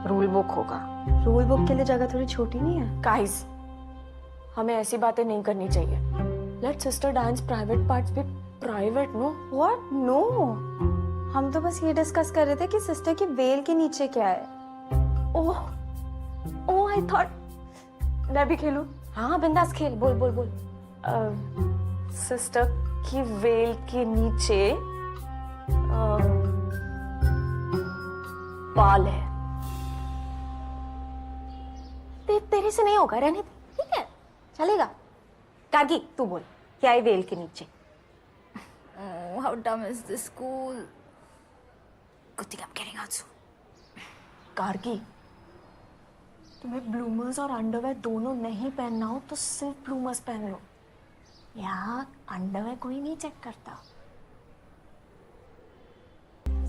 रूल बुक होगा. रूल बुक के लिए जगह थोड़ी छोटी नहीं है? गाइस, हमें ऐसी बातें नहीं करनी चाहिए. Let sister dance private parts be private. No What? No. हम तो बस ये डिस्कस कर रहे थे कि सिस्टर की वेल के नीचे क्या है. ओह ओह, आई थॉट मैं भी खेलूं. हाँ बिंदास खेल. बोल बोल बोल. सिस्टर की वेल के नीचे बाल है. तेरे से नहीं होगा, रहने दे. ठीक है, चलेगा. गार्गी तू बोल, क्या है वेल के नीचे? Oh, how dumb is this school? Good thing I'm getting out soon. Gargi, तुम्हें ब्लूमर्स और अंडरवेयर दोनों नहीं पहनना हो तो सिर्फ ब्लूमर्स पहन लो. यहाँ अंडरवेयर कोई नहीं चेक करता.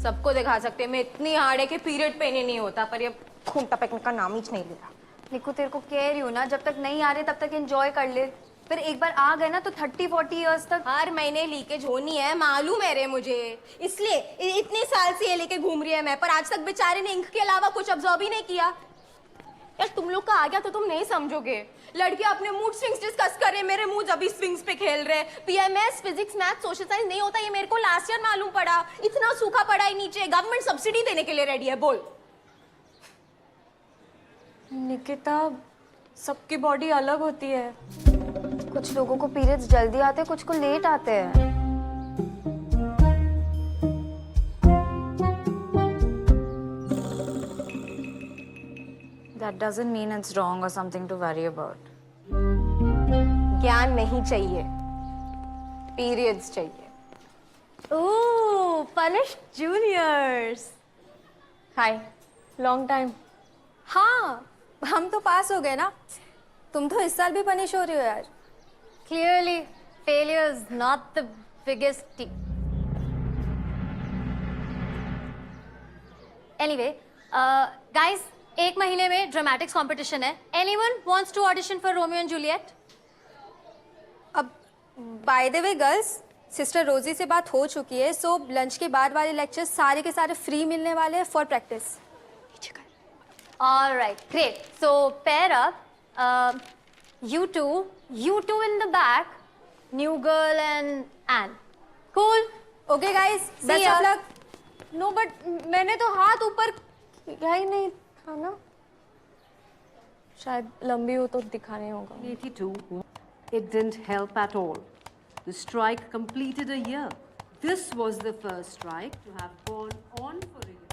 सबको दिखा सकते हैं. मैं इतनी हार्ड है कि पीरियड पे नहीं होता, पर ये खून टपकने का नाम ही नहीं ले रहा. निक्कू तेरे को कह रही हूँ ना, जब तक नहीं आ रहे तब तक एंजॉय कर ले. फिर एक बार आ गए ना तो 30-40 इयर्स तक हर महीने लीकेज होनी है, मालूम है रे मुझे. इसलिए इतने साल से ये लेके घूम रही है मैं, पर आज तक बेचारे ने इंक के अलावा कुछ ऑब्जर्व ही नहीं किया. यार तुम लोग का आ गया तो तुम नहीं समझोगे. लड़कियां अपने मूड स्विंग्स डिस्कस कर रहे, मेरे मूड अभी स्विंग्स पे खेल रहे. PMS, physics, math, social science नहीं होता, ये मेरे को लास्ट ईयर मालूम पड़ा. इतना सूखा पड़ा है नीचे, गवर्नमेंट सब्सिडी देने के लिए रेडी है. बोल निकिता, सबकी बॉडी अलग होती है. कुछ लोगों को पीरियड्स जल्दी आते हैं, कुछ को लेट आते हैं. That doesn't mean it's wrong or something to worry about. ज्ञान नहीं चाहिए, पीरियड्स चाहिए. ओह, punished juniors. हाय, लॉन्ग टाइम. हाँ, हम तो पास हो गए ना. तुम तो इस साल भी पनिश हो रही हो यार. Clearly, failure is not the biggest deal. Anyway, guys, एक महीने में dramatics competition है. Anyone wants to audition for Romeo and Juliet? अब by the way girls, sister रोजी से बात हो चुकी है, सो लंच के बाद वाले लेक्चर्स सारे के सारे फ्री मिलने वाले हैं for practice. All right, great. So pair up. You two in the back. New girl and Anne. Cool. Okay guys, See best ya. Of luck. No but मैंने तो हाथ ऊपर किया ही नहीं था ना. शायद लंबी हो तो दिखा नहीं होगा. 82. It didn't help at all. The strike completed a year. This was the first strike to have gone on for a year.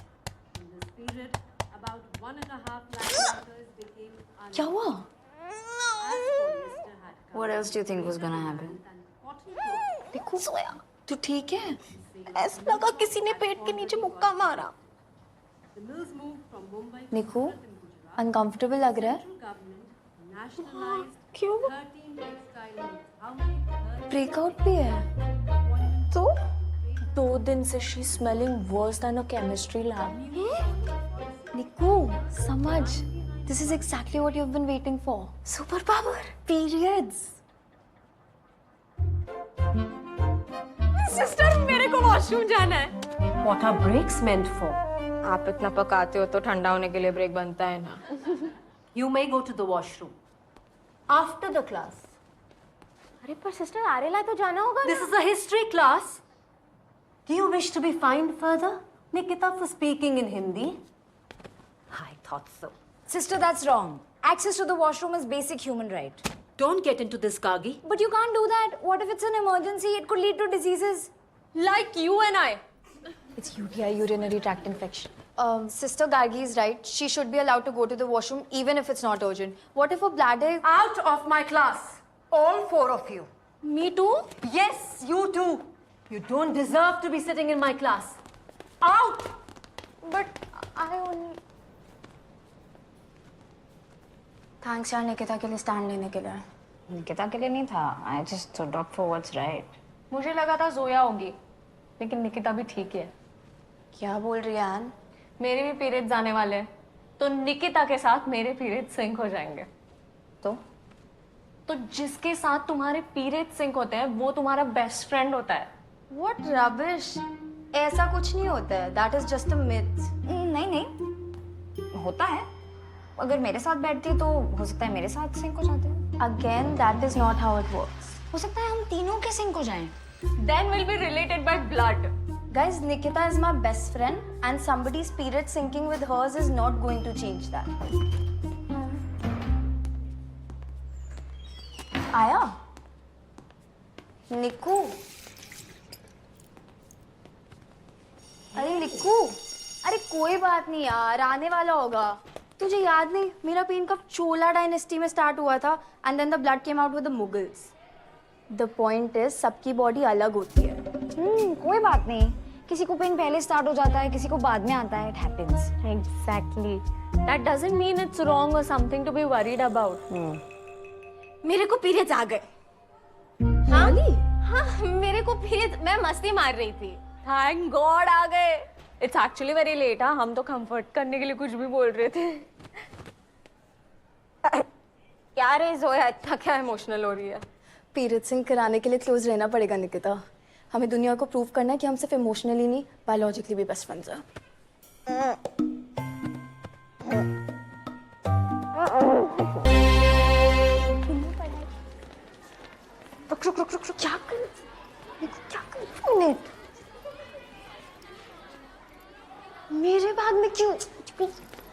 In this period, about 1.5 lakh workers became क्या हुआ? What else do you think was gonna happen? देखो सोया. तू ठीक है? ऐसा लगा किसी ने पेट के नीचे मुक्का मारा. The mills moved from Mumbai to Niku, Surat in Gujarat. Uncomfortable लग रहा है. Government nationalized क्यों? 13 textile mills. How many? 13 breakout भी है. तो 2 दिन से she smelling worse than a chemistry lab. Niku, समझ. This is exactly what you've been waiting for. Superpower. Periods. Sister, मेरे को वॉशरूम जाना है. What are breaks meant for? आप इतना पकाते हो तो ठंडा होने के लिए ब्रेक बनता है ना. You may go to the washroom after the class. अरे पर सिस्टर आरेला तो जाना होगा This is a history class. Do you wish to be fined further, Nikita, for speaking in Hindi? I thought so. Sister, that's wrong. Access to the washroom is basic human right. Don't get into this, Kagi. But you can't do that. What if it's an emergency? It could lead to diseases. Like you and I. It's UTI, urinary tract infection. Sister Gargi is right. She should be allowed to go to the washroom even if it's not urgent. What if her bladder... Out of my class. All 4 of you. Me too? Yes, you too. You don't deserve to be sitting in my class. Out! But I only... Thanks यार निकिता के लिए stand लेने के लिए. निकिता के लिए नहीं था. I just stood up for what's right. मुझे लगा था जोया होगी, लेकिन निकिता भी ठीक है. क्या बोल रही है आन? मेरे भी पीरियड्स आने वाले हैं, तो निकिता के साथ मेरे पीरियड्स सिंक हो जाएंगे. तो जिसके साथ तुम्हारे पीरियड्स सिंक होते हैं वो तुम्हारा बेस्ट फ्रेंड होता है. What rubbish. ऐसा कुछ नहीं होता है. That is just a myth. नहीं नहीं होता है. अगर मेरे साथ बैठती है तो हो सकता है मेरे साथ सिंक हो जाते हैं. Again, that is not how it works. हो सकता है हम तीनों के सिंक हो जाएं. Then we'll be related by blood. Guys, Nikita is my best friend and somebody's period syncing with hers is not going to change that. आया? निकू. अरे निकू. अरे कोई बात नहीं यार, आने वाला होगा. तुझे याद नहीं, मेरा पेन कब चोला डायनेस्टी में स्टार्ट हुआ था and then the blood came out with the Mughals. The point is, सबकी बॉडी अलग होती है. कोई बात नहीं. किसी को पेन पहले स्टार्ट हो जाता है, किसी को बाद में आता है. It happens. Exactly. That doesn't mean it's wrong or something to be worried about. मेरे को पीरियड्स आ गए. हाँ? हाँ, मेरे को पीरियड्स, मैं मस्ती मार रही थी. Thank God आ गए. It's actually very late. हाँ, हम तो कंफर्ट करने के लिए कुछ भी बोल रहे थे. क्या रे जोया, इतना क्या इमोशनल हो रही है? पीरियड सिंक कराने के लिए क्लोज रहना पड़ेगा निकिता. हमें दुनिया को प्रूव करना है कि हम सिर्फ इमोशनली नहीं, बायोलॉजिकली भी बेस्ट फ्रेंड्स हैं. रुक. क्या कर? क्या कर? मिनट. मेरे बैग में क्यों?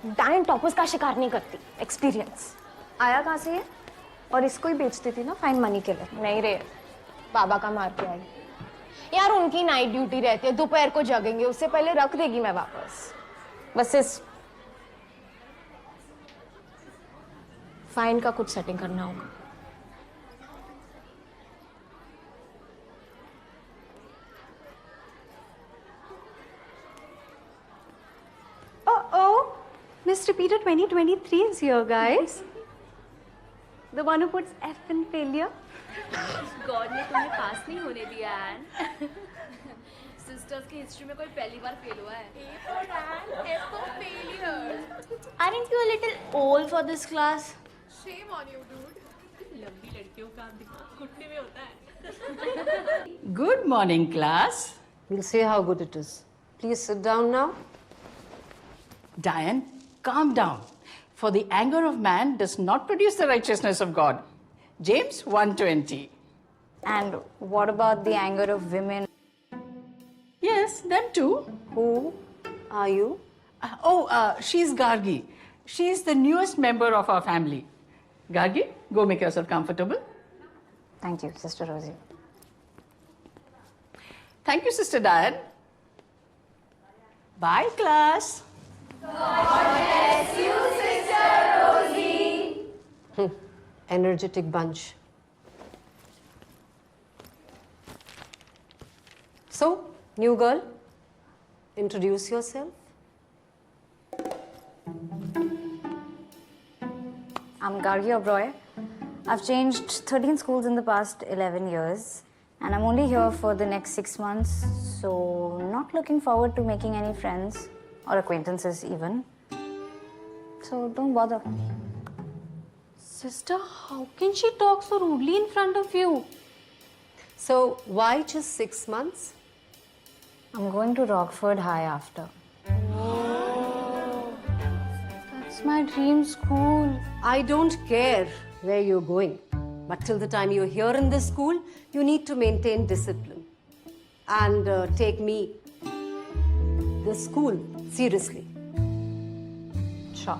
डायन टॉपर्स का शिकार नहीं करती. एक्सपीरियंस. आया कहाँ से ये? और इसको ही बेचती थी ना फाइन मनी के लिए. नहीं रे, बाबा का मार के आई. यार उनकी नाइट ड्यूटी रहती है, दोपहर को जगेंगे, उससे पहले रख देगी मैं वापस. बस इस फाइन का कुछ सेटिंग करना होगा. Oh, Miss Repeater 2023 is here, guys. The one who puts F in failure. God ने तुम्हें पास नहीं होने दिया एन. सिस्टर्स की हिस्ट्री में कोई पहली बार फेल हुआ है. Aren't you a little old for this class? लंबी लड़कियों का दिमाग घुटने में होता है. Good morning, class. We'll see how good it is. Please sit down now. Diane, calm down. For the anger of man does not produce the righteousness of God. James 1:20. And what about the anger of women? Yes, them too. Who are you? She's Gargi, She is the newest member of our family. Gargi, go make yourself comfortable. Thank you, Sister Rosie. Thank you, Sister Diane. Bye, class. Energetic bunch. So, new girl, introduce yourself. I'm Gargi Oberoi. I've changed 13 schools in the past 11 years, and I'm only here for the next 6 months, so not looking forward to making any friends or acquaintances even. So don't bother. Sister, how can she talk so rudely in front of you? So, why just 6 months? I'm going to Rockford High after. That's my dream school. I don't care where you're going, but till the time you're here in this school, you need to maintain discipline and take me, the school, seriously. Sure.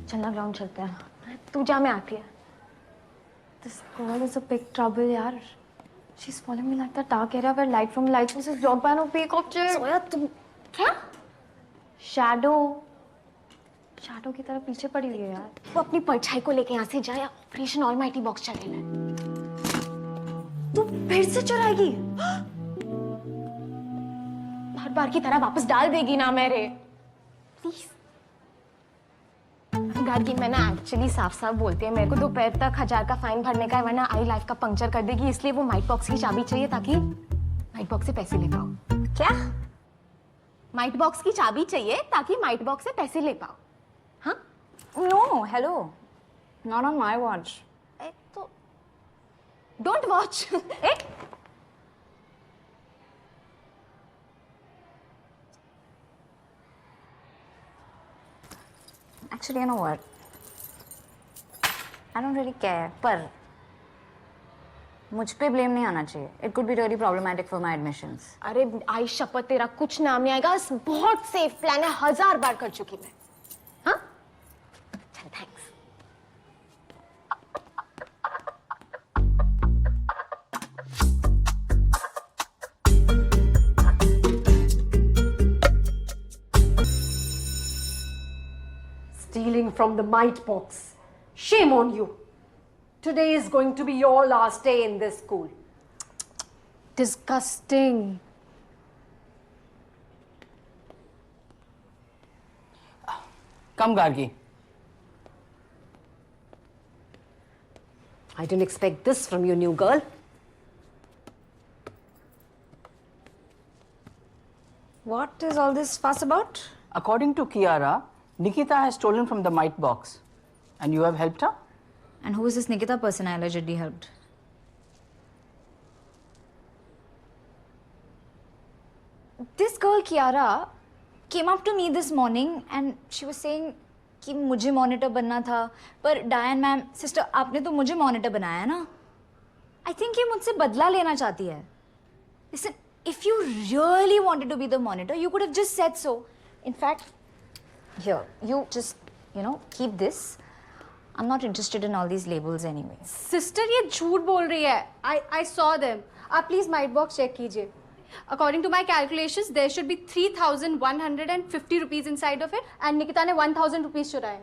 चलना ground चलते हैं तू जा मैं आती है This girl is a big trouble, yaar. She's following me like the dark area where light from light sources drop by no peak of chair. सोया तुम क्या Shadow. Shadow की तरह पीछे पड़ी हुई है यार. वो अपनी परछाई को लेके यहाँ से जाए ऑपरेशन ऑलमाइटी बॉक्स चलेगा तू फिर से चुराएगी? हर बार की तरह वापस डाल देगी ना मेरे प्लीज गार्गी मैं ना एक्चुअली साफ साफ बोलती है मेरे को दोपहर तक 1000 का फाइन भरने का है वरना आई लाइफ का पंक्चर कर देगी इसलिए वो माइट बॉक्स की चाबी चाहिए ताकि माइट बॉक्स से पैसे ले पाओ क्या माइट बॉक्स की चाबी चाहिए ताकि माइट बॉक्स से पैसे ले पाओ हाँ No, hello. Not on my watch. तो don't watch Actually, you know what? I don't really care. पर मुझ पे blame नहीं आना चाहिए. It could be really problematic for my admissions. अरे आई शपथ तेरा कुछ नाम नहीं आएगा बहुत सेफ प्लान है 1000 बार कर चुकी मैं हाँ चल thanks Stealing from the mite box. Shame on you. Today is going to be your last day in this school. Disgusting. Come, Gargi. I didn't expect this from you, new girl. What is all this fuss about? According to Kiara, Nikita has stolen from the mite box. And you have helped her? And who is this Nikita person I allegedly helped? This girl Kiara came up to me this morning and she was saying कि मुझे monitor बनना था पर डायन ma'am sister आपने तो मुझे monitor बनाया ना आई थिंक ये मुझसे बदला लेना चाहती है listen if you really wanted to be the monitor you could have just said so in fact Here, you just, keep this. I'm not interested in all these labels anyway. Sister, ये झूठ बोल रही है. I saw them. आप please might box check कीजिए. According to my calculations, there should be 3,150 rupees inside of it, and Nikita ने 1,000 rupees चुराए.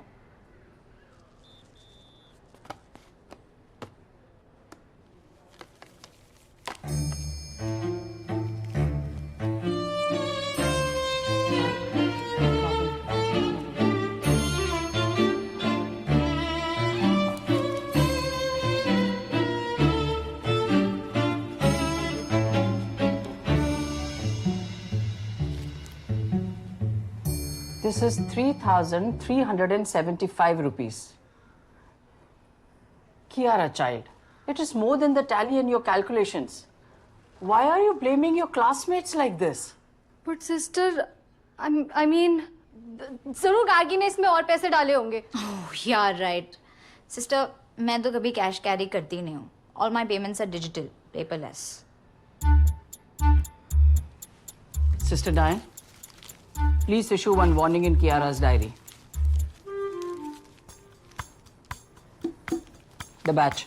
This is 3,375 rupees. Kiara, child, it is more than the tally in your calculations. Why are you blaming your classmates like this? But sister, I mean, जरूर गार्गी ने इसमें और पैसे डाले होंगे. Oh, yeah, right. Sister, मैं तो कभी कैश कैरी करती नहीं हूँ. All my payments are digital, paperless. Sister Diane, please issue one warning in Kiara's diary. The batch.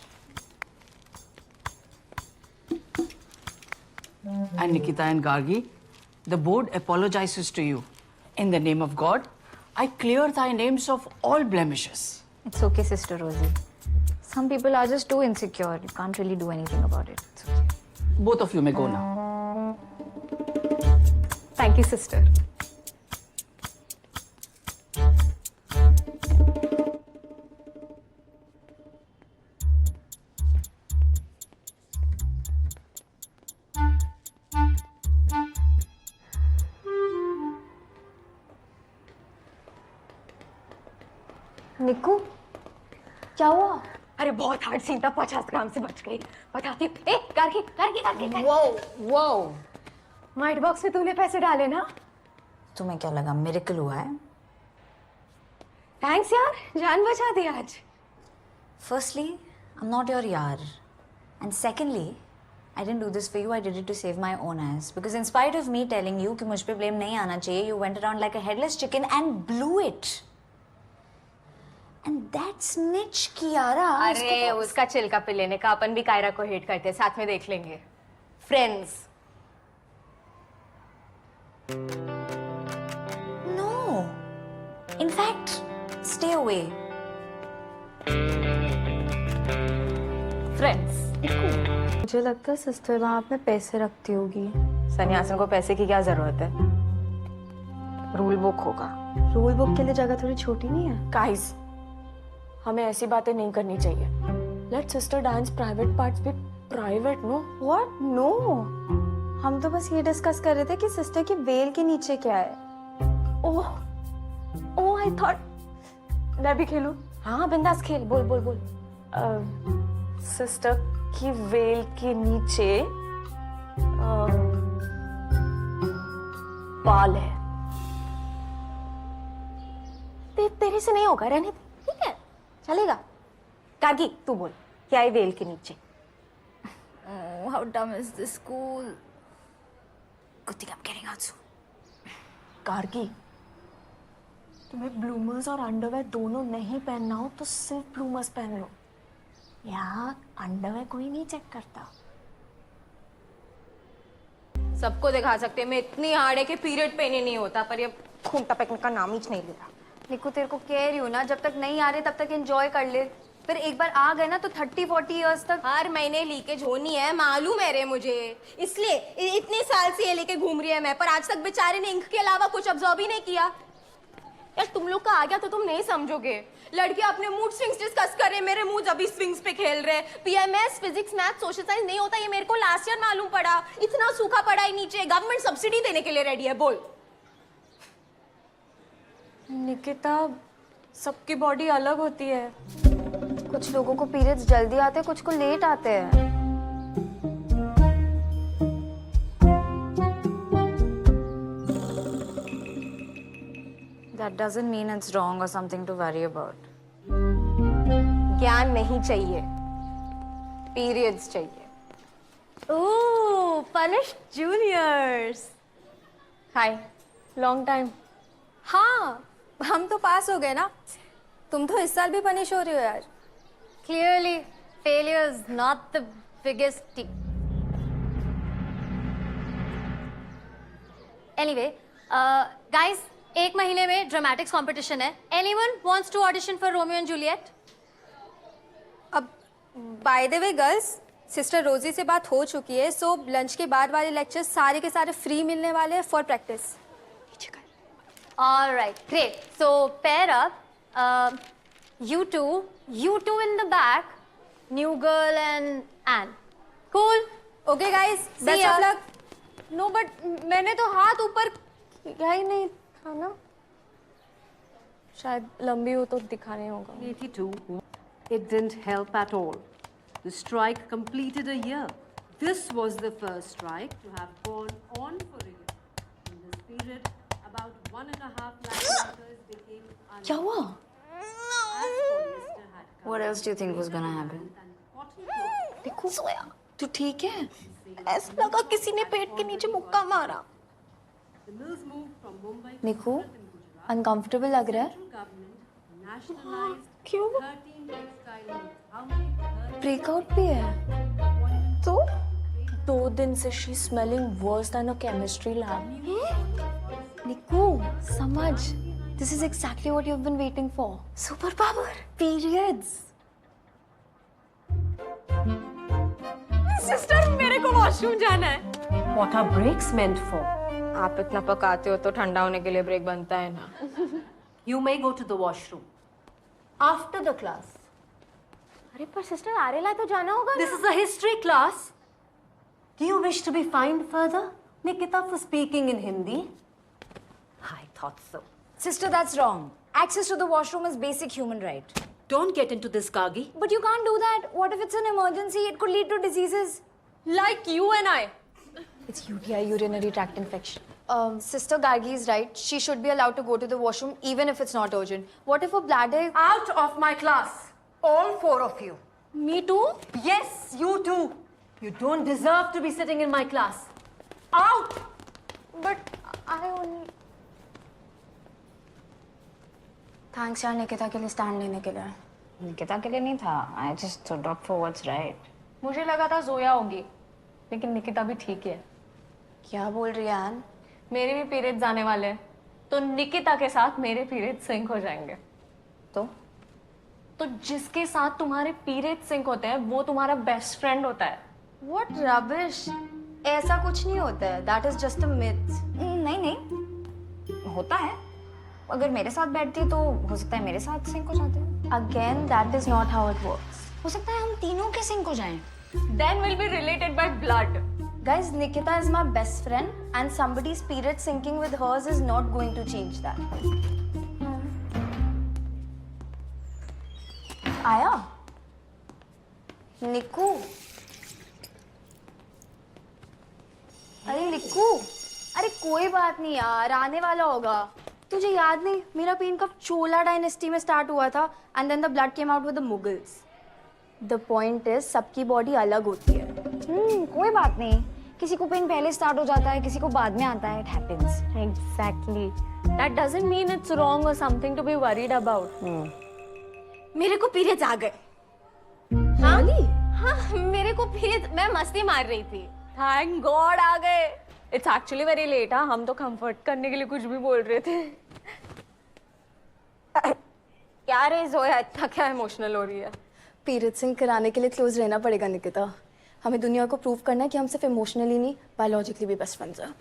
And Nikita and Gargi, the board apologizes to you. In the name of God, I clear thy names of all blemishes. It's okay, Sister Rosie. Some people are just too insecure. You can't really do anything about it. It's okay. Both of you may go now. Thank you, sister. निक्कू क्या हुआ? अरे बहुत hard scene था, 50 ग्राम से बच गई. बताती हूँ. ए Gargi Gargi Gargi. Whoa. Mite box में तूने पैसे डाले ना? तुम्हें क्या लगा मिरेकल हुआ है? थैंक्स यार, जान बचा दी आज. Firstly, I'm not your yaar. And secondly, I didn't do this for you. I did it to save my own ass. Because in spite of me telling you कि मुझ पे blame नहीं आना चाहिए, you went around like a headless chicken and blew it. And that snitch Kiara. अरे उसका चिल्का पे लेने का, अपन भी कायरा को हेट करते हैं, साथ में देख लेंगे. Friends. No. In fact, stay away. Friends. मुझे लगता है सिस्टर वहाँ पे पैसे रखती होगी. सन्यासन को पैसे की क्या जरूरत है? रूल बुक होगा. रूल बुक के लिए जगह थोड़ी छोटी नहीं है? गाइस, हमें ऐसी बातें नहीं करनी चाहिए. Let sister dance private parts be private. No What? No. हम तो बस ये डिस्कस कर रहे थे कि सिस्टर की वेल के नीचे क्या है. ओह ओह, आई थॉट मैं भी खेलूं. हाँ बिंदास खेल. बोल बोल बोल. सिस्टर की वेल के नीचे बाल है. तेरे से नहीं होगा, रहने दे. ठीक है, चलेगा. गार्गी तू बोल, क्या है वेल के नीचे? Oh, how dumb is this school? Good thing I'm getting out soon. Gargi, तुम्हें ब्लूमर्स और अंडरवेयर दोनों नहीं पहनना हो तो सिर्फ ब्लूमर्स पहन लो. यहाँ अंडरवेयर कोई नहीं चेक करता. सबको दिखा सकते हैं मैं इतनी हार्ड है कि पीरियड पे नहीं होता, पर ये खून टपकने का नाम ही नहीं ले रहा. निक्कू तेरे को कह रही हूँ ना, जब तक नहीं आ रहे तब तक एंजॉय कर ले. फिर एक बार आ गए ना तो 30-40 इयर्स तक हर महीने लीकेज होनी है, मालूम है रे मुझे. इसलिए इतने साल से ये लेके घूम रही है मैं, पर आज तक बेचारे ने इंक के अलावा कुछ ऑब्जर्व ही नहीं किया. यार तुम लोग का आ गया तो तुम नहीं समझोगे. लड़कियां अपने मूड स्विंग्स डिस्कस कर रहे, मेरे मूड अभी स्विंग्स पे खेल रहे. PMS, physics, math, social science नहीं होता, ये मेरे को लास्ट ईयर मालूम पड़ा. इतना सूखा पड़ा है नीचे, गवर्नमेंट सब्सिडी देने के लिए रेडी है. बोल निकिता, सबकी बॉडी अलग होती है. कुछ लोगों को पीरियड्स जल्दी आते हैं, कुछ को लेट आते हैं. That doesn't mean it's wrong or something to worry about. ज्ञान नहीं चाहिए, पीरियड्स चाहिए. ओह, punished juniors. हाय, लॉन्ग टाइम. हाँ, हम तो पास हो गए ना. तुम तो इस साल भी पनिश हो रही हो यार. Clearly, failure is not the biggest deal. Anyway, guys, एक महीने में ड्रामेटिक्स कंपटीशन है. Anyone wants to audition for Romeo and Juliet? अब by the way girls, sister रोजी से बात हो चुकी है, सो लंच के बाद वाले लेक्चर्स सारे के सारे फ्री मिलने वाले हैं for practice. All right, great. So pair up. You two in the back. New girl and Anne. Cool. Okay, guys. Best of luck. No but मैंने तो हाथ ऊपर किया ही नहीं था ना. शायद लंबी हो तो दिखाने होगा. 82. It didn't help at all. The strike completed a year. This was the first strike to have gone on for a year. In this period, about 1.5 lakh क्या हुआ? What else do you think was gonna happen? देखो सोया, तू ठीक है? ऐसा लगा किसी ने पेट के नीचे मुक्का मारा। निकू, अनकंफर्टेबल लग रहा है? क्यों? ब्रेकआउट भी है। तो 2 दिन से she smelling worse than a chemistry lab. Niku, समझ। This is exactly what you've been waiting for. Super power. Periods. Sister मेरे को वॉशरूम जाना है। What are breaks meant for? आप इतना पकाते हो तो ठंडा होने के लिए ब्रेक बनता है ना। You may go to the washroom after the class. अरे पर सिस्टर आरेला तो जाना होगा This is a history class. Do you wish to be fined further, Nikita, for speaking in Hindi? I thought so. Sister, that's wrong. Access to the washroom is basic human right. Don't get into this, Gargi. But you can't do that. What if it's an emergency? It could lead to diseases. Like you and I. It's UTI, urinary tract infection. Sister Gargi is right. She should be allowed to go to the washroom even if it's not urgent. What if her bladder... Out of my class, all 4 of you. Me too. Yes, you too. You don't deserve to be sitting in my class. Out! But I only. Thanks यार निकिता के लिए stand लेने के लिए। निकिता के लिए नहीं था. I just stood up for what's right. मुझे लगा था जोया होगी, लेकिन निकिता भी ठीक है। क्या बोल रही है एन? मेरे भी पीरियड्स आने वाले हैं, तो निकिता के साथ मेरे पीरियड सिंक हो जाएंगे। तो जिसके साथ तुम्हारे पीरियड सिंक होते हैं वो तुम्हारा बेस्ट फ्रेंड होता है। What rubbish! ऐसा कुछ नहीं होता है. That is just a myth. नहीं होता है. अगर मेरे साथ बैठती है तो हो सकता है मेरे साथ सिंक हो जाते हैं. Again, that is not how it works. हो सकता है हम तीनों के सिंक हो जाएं. Then we'll be related by blood. Guys, Nikita is my best friend and somebody's period syncing with hers is not going to change that. आया? निकू? अरे निकू, अरे कोई बात नहीं यार, आने वाला होगा. तुझे याद नहीं, मेरा पेन कब चोला डायनेस्टी में स्टार्ट हुआ था and then the blood came out with the Mughals. The point is, सबकी बॉडी अलग होती है. कोई बात नहीं. किसी को पेन पहले स्टार्ट हो जाता है, किसी को बाद में आता है. It happens. Exactly. That doesn't mean it's wrong or something to be worried about. मेरे को पीरियड्स आ गए। हाँ मेरे को पीरियड्स, मैं मस्ती मार रही थी। Thank God आ गए. It's actually very late. हाँ, हम तो कंफर्ट करने के लिए कुछ भी बोल रहे थे। क्या रे जोया, इतना क्या इमोशनल हो रही है? पीरियड सिंक कराने के लिए क्लोज रहना पड़ेगा निकिता. हमें दुनिया को प्रूव करना है कि हम सिर्फ इमोशनली नहीं, बायोलॉजिकली भी बेस्ट फ्रेंड्स हैं.